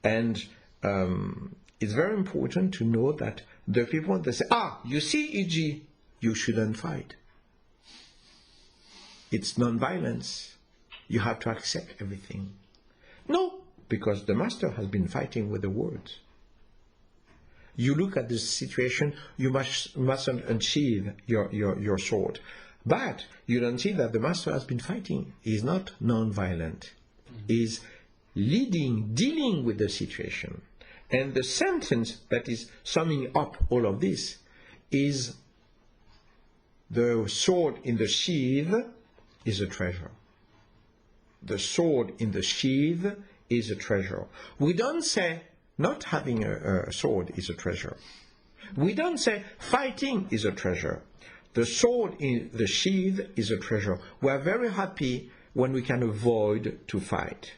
A: And it's very important to know that the people that say, you see, E.G., you shouldn't fight. It's non-violence. You have to accept everything. No, because the master has been fighting with the words. You look at this situation, you mustn't unsheath your sword. But you don't see that the master has been fighting. He's not non-violent. He's dealing with the situation. And the sentence that is summing up all of this is, the sword in the sheath is a treasure. The sword in the sheath is a treasure. We don't say not having a sword is a treasure. We don't say fighting is a treasure. The sword in the sheath is a treasure. We are very happy when we can avoid to fight.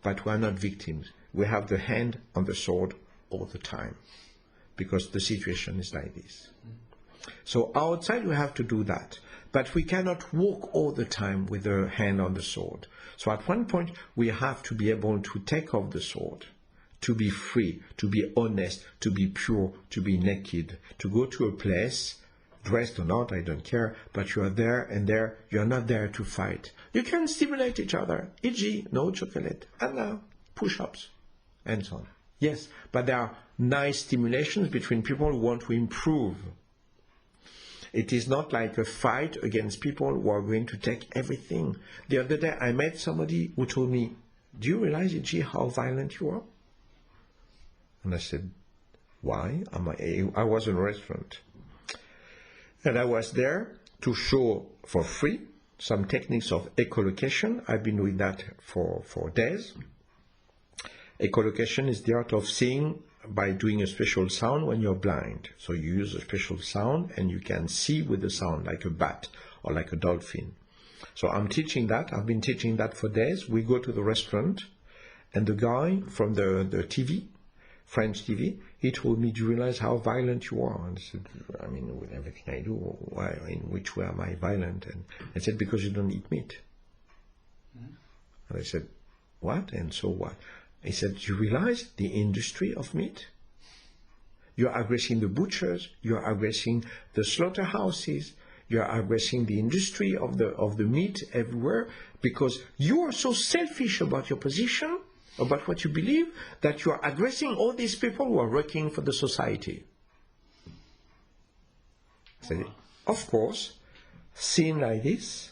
A: But we are not victims. We have the hand on the sword all the time, because the situation is like this. So outside we have to do that, but we cannot walk all the time with the hand on the sword. So at one point we have to be able to take off the sword, to be free, to be honest, to be pure, to be naked, to go to a place, dressed or not, I don't care, but you are there, and there you are not there to fight. You can stimulate each other, e.g. no chocolate, and now push-ups, and so on. Yes, but there are nice stimulations between people who want to improve. It is not like a fight against people who are going to take everything. The other day I met somebody who told me, do you realize, E.G., how violent you are? And I said, why? I was in a restaurant. And I was there to show for free some techniques of echolocation. I've been doing that for days. Echolocation is the art of seeing by doing a special sound when you're blind. So you use a special sound and you can see with the sound, like a bat or like a dolphin. So I'm teaching that. I've been teaching that for days. We go to the restaurant, and the guy from the TV, French TV, he told me, do you realize how violent you are? And I said, I mean, with everything I do, why, in which way am I violent? And I said, because you don't eat meat. And I said, what? And so what? He said, do you realize the industry of meat? You are aggressing the butchers, you are aggressing the slaughterhouses, you are aggressing the industry of the meat everywhere, because you are so selfish about your position, about what you believe, that you are aggressing all these people who are working for the society. So, of course, seen like this,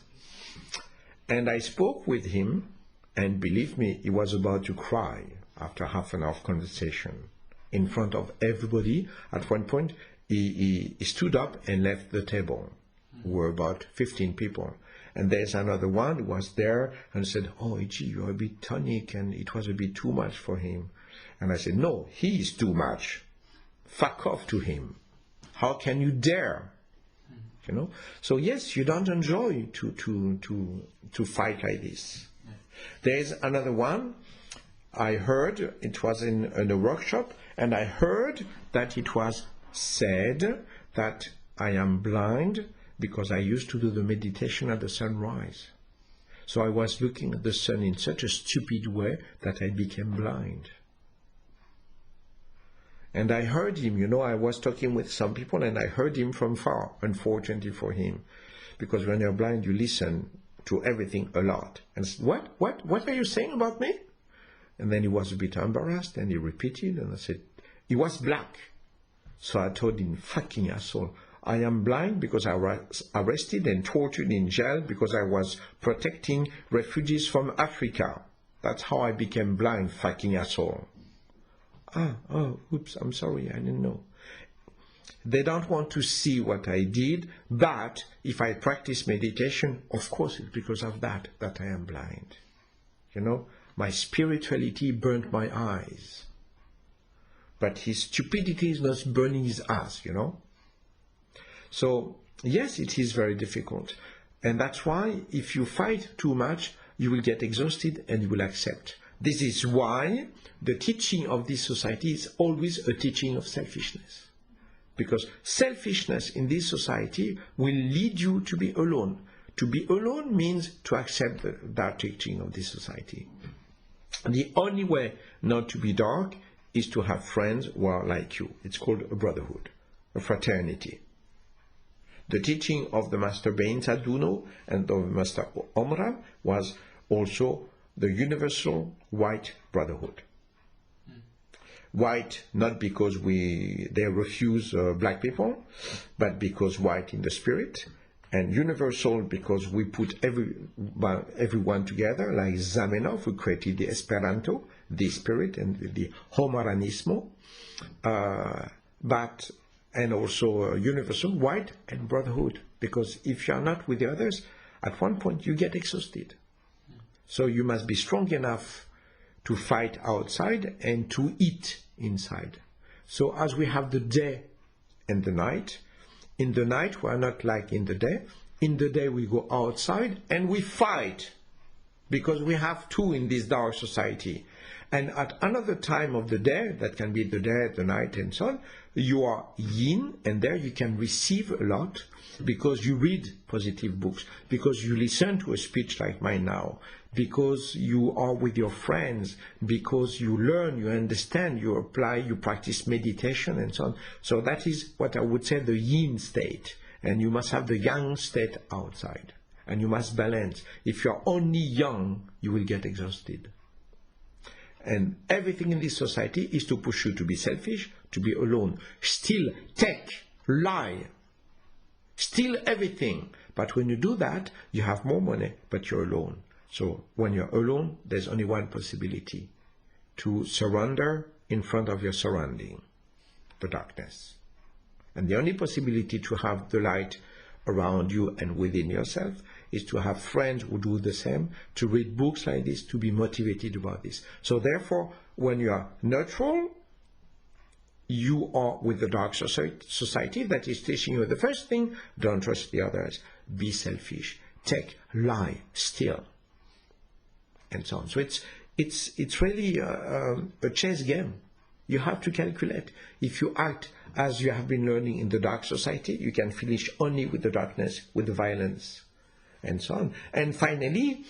A: and I spoke with him, And believe me, he was about to cry after half an hour of conversation in front of everybody. At one point, he stood up and left the table. We were about 15 people. And there's another one who was there and said, "Oh, Ichi, you're a bit tonic," and it was a bit too much for him. And I said, "No, he is too much. Fuck off to him. How can you dare?" You know? So yes, you don't enjoy to fight like this. Yeah. There's another one. I heard, it was in a workshop, and I heard that it was said that I am blind because I used to do the meditation at the sunrise. So I was looking at the sun in such a stupid way that I became blind. And I heard him, you know, I was talking with some people and I heard him from far, unfortunately for him. Because when you're blind, you listen to everything a lot. And said, what are you saying about me? And then he was a bit embarrassed and he repeated, and I said, he was black. So I told him, "Fucking asshole. I am blind because I was arrested and tortured in jail because I was protecting refugees from Africa. That's how I became blind, fucking asshole." Oops, I'm sorry, I didn't know. They don't want to see what I did, but if I practice meditation, of course it's because of that I am blind. You know, my spirituality burnt my eyes. But his stupidity is not burning his ass, you know. So, yes, it is very difficult. And that's why if you fight too much, you will get exhausted and you will accept. This is why the teaching of this society is always a teaching of selfishness. Because selfishness in this society will lead you to be alone. To be alone means to accept the dark teaching of this society. The only way not to be dark is to have friends who are like you. It's called a brotherhood, a fraternity. The teaching of the Master Bain Saduno and of Master Omram was also the universal white brotherhood. White, not because they refuse black people, but because white in the spirit, and universal because we put everyone together, like Zamenhof, who created the Esperanto, the spirit, and the Homaranismo, and also universal white and brotherhood, because if you are not with the others, at one point you get exhausted. So you must be strong enough to fight outside and to eat inside. So as we have the day and the night, in the night we are not like in the day. In the day we go outside and we fight, because we have to in this dark society. And at another time of the day, that can be the day, the night, and so on, you are yin, and there you can receive a lot, because you read positive books, because you listen to a speech like mine now, because you are with your friends, because you learn, you understand, you apply, you practice meditation, and so on. So that is what I would say the yin state, and you must have the yang state outside, and you must balance. If you are only young, you will get exhausted. And everything in this society is to push you to be selfish, to be alone. Steal, take, lie, steal everything. But when you do that, you have more money, but you're alone. So when you're alone, there's only one possibility: to surrender in front of your surrounding, the darkness. And the only possibility to have the light around you and within yourself is to have friends who do the same, to read books like this, to be motivated about this. So therefore, when you are neutral, you are with the dark society that is teaching you the first thing: don't trust the others, be selfish, take, lie, steal, and so on. So it's really a chess game. You have to calculate. If you act as you have been learning in the dark society, you can finish only with the darkness, with the violence, and so on. And finally,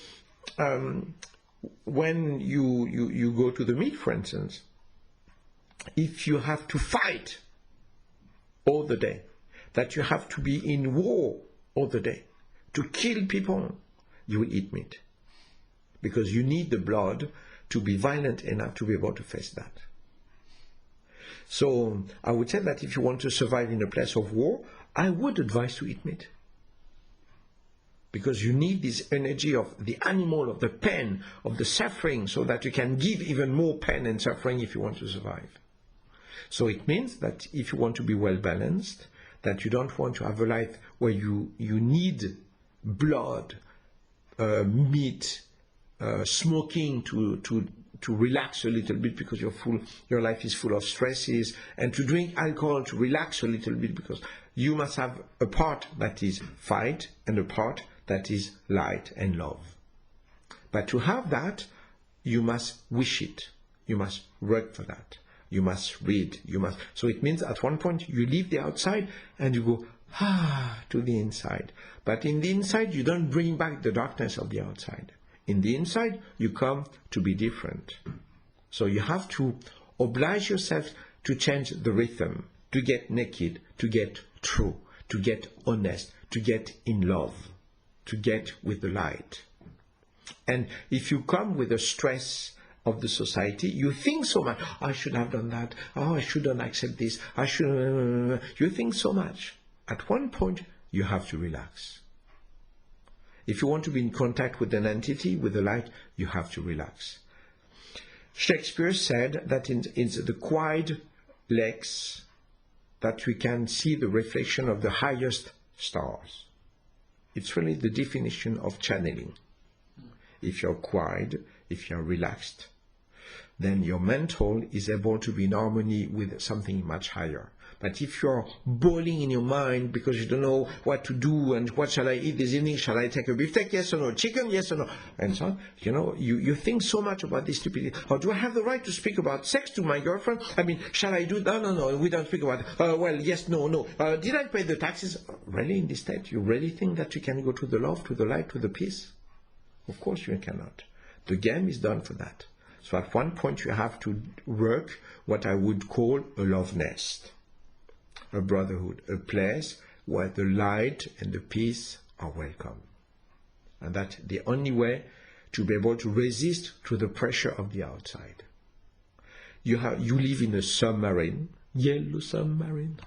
A: when you go to the meet, for instance, if you have to fight all the day, that you have to be in war all the day, to kill people, you will eat meat. Because you need the blood to be violent enough to be able to face that. So I would say that if you want to survive in a place of war, I would advise to eat meat. because you need this energy of the animal, of the pain, of the suffering, so that you can give even more pain and suffering if you want to survive. So it means that if you want to be well balanced, that you don't want to have a life where you need blood, meat, smoking to relax a little bit because your life is full of stresses, and to drink alcohol to relax a little bit, because you must have a part that is fight and a part that is light and love. But to have that, you must wish it. You must work for that. You must read. So it means at one point you leave the outside and you go to the inside. But in the inside, you don't bring back the darkness of the outside. In the inside, you come to be different. So you have to oblige yourself to change the rhythm, to get naked, to get true, to get honest, to get in love, to get with the light. And if you come with the stress of the society, you think so much. I should have done that. Oh, I shouldn't accept this. You think so much. At one point, you have to relax. If you want to be in contact with an entity, with the light, you have to relax. Shakespeare said that in the quiet lakes that we can see the reflection of the highest stars. It's really the definition of channeling. If you're quiet, if you're relaxed, then your mental is able to be in harmony with something much higher. But if you're boiling in your mind because you don't know what to do and what shall I eat this evening, shall I take a beefsteak, yes or no, chicken, yes or no, and so on, you think so much about this stupidity. Or do I have the right to speak about sex to my girlfriend? I mean, shall I do that? No, we don't speak about it. Well, yes, no. Did I pay the taxes? Really, in this state, you really think that you can go to the love, to the light, to the peace? Of course you cannot. The game is done for that. So at one point you have to work what I would call a love nest, a brotherhood, a place where the light and the peace are welcome. And that's the only way to be able to resist to the pressure of the outside. You live in a submarine, yellow submarine,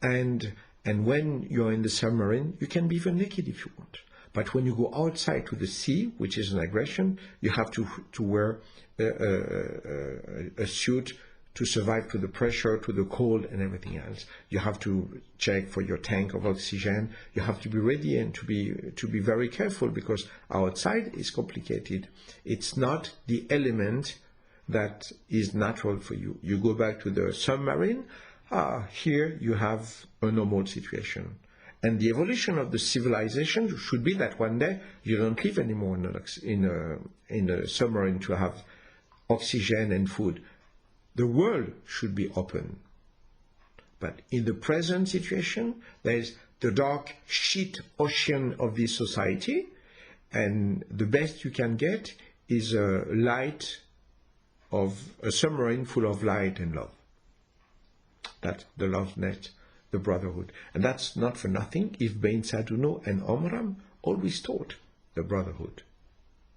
A: and when you're in the submarine, you can be even naked if you want. But when you go outside to the sea, which is an aggression, you have to wear a suit to survive to the pressure, to the cold and everything else. You have to check for your tank of oxygen. You have to be ready and to be very careful, because outside is complicated. It's not the element that is natural for you. You go back to the submarine, here you have a normal situation. And the evolution of the civilization should be that one day you don't live anymore in a submarine to have oxygen and food. The world should be open. But in the present situation, there is the dark shit ocean of this society, and the best you can get is a light of a submarine full of light and love. That's the love net, the brotherhood. And that's not for nothing if Bain Saduno and Omram always taught the brotherhood,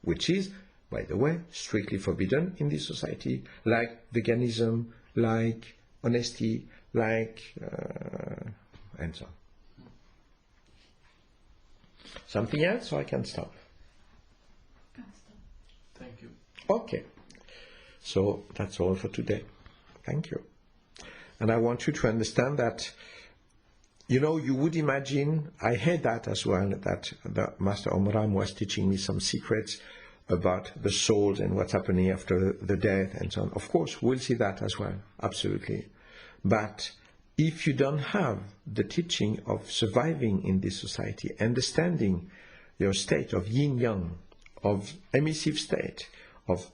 A: which is, by the way, strictly forbidden in this society, like veganism, like honesty, like and so on. Something else, or I can stop?
B: Thank you.
A: Okay. So that's all for today. Thank you. And I want you to understand that, you would imagine, I heard that as well, that the Master Omram was teaching me some secrets about the souls and what's happening after the death and so on. Of course, we'll see that as well, absolutely. But if you don't have the teaching of surviving in this society, understanding your state of yin-yang, of emissive state, of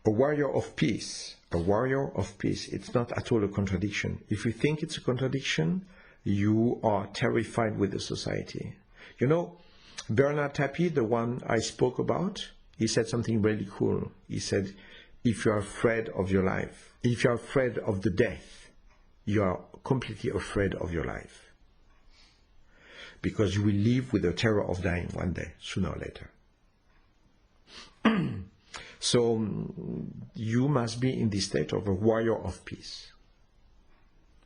A: a warrior of peace, it's not at all a contradiction. If you think it's a contradiction, you are terrified with the society. Bernard Tapie, the one I spoke about, he said something really cool. He said, if you are afraid of your life, if you are afraid of the death, you are completely afraid of your life. Because you will live with the terror of dying one day, sooner or later. So you must be in the state of a warrior of peace.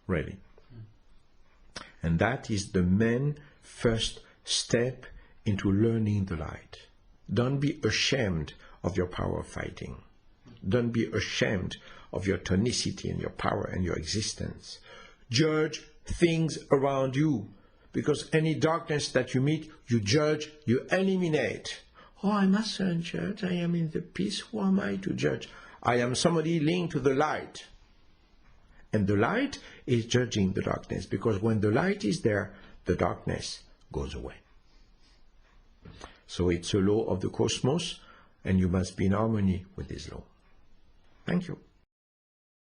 A: Really. And that is the main first step into learning the light. Don't be ashamed of your power of fighting. Don't be ashamed of your tonicity and your power and your existence. Judge things around you, because any darkness that you meet, you judge, you eliminate. Oh, I mustn't judge. I am in the peace. Who am I to judge? I am somebody linked to the light. And the light is judging the darkness, because when the light is there, the darkness goes away. So it's a law of the cosmos, and you must be in harmony with this law. Thank you.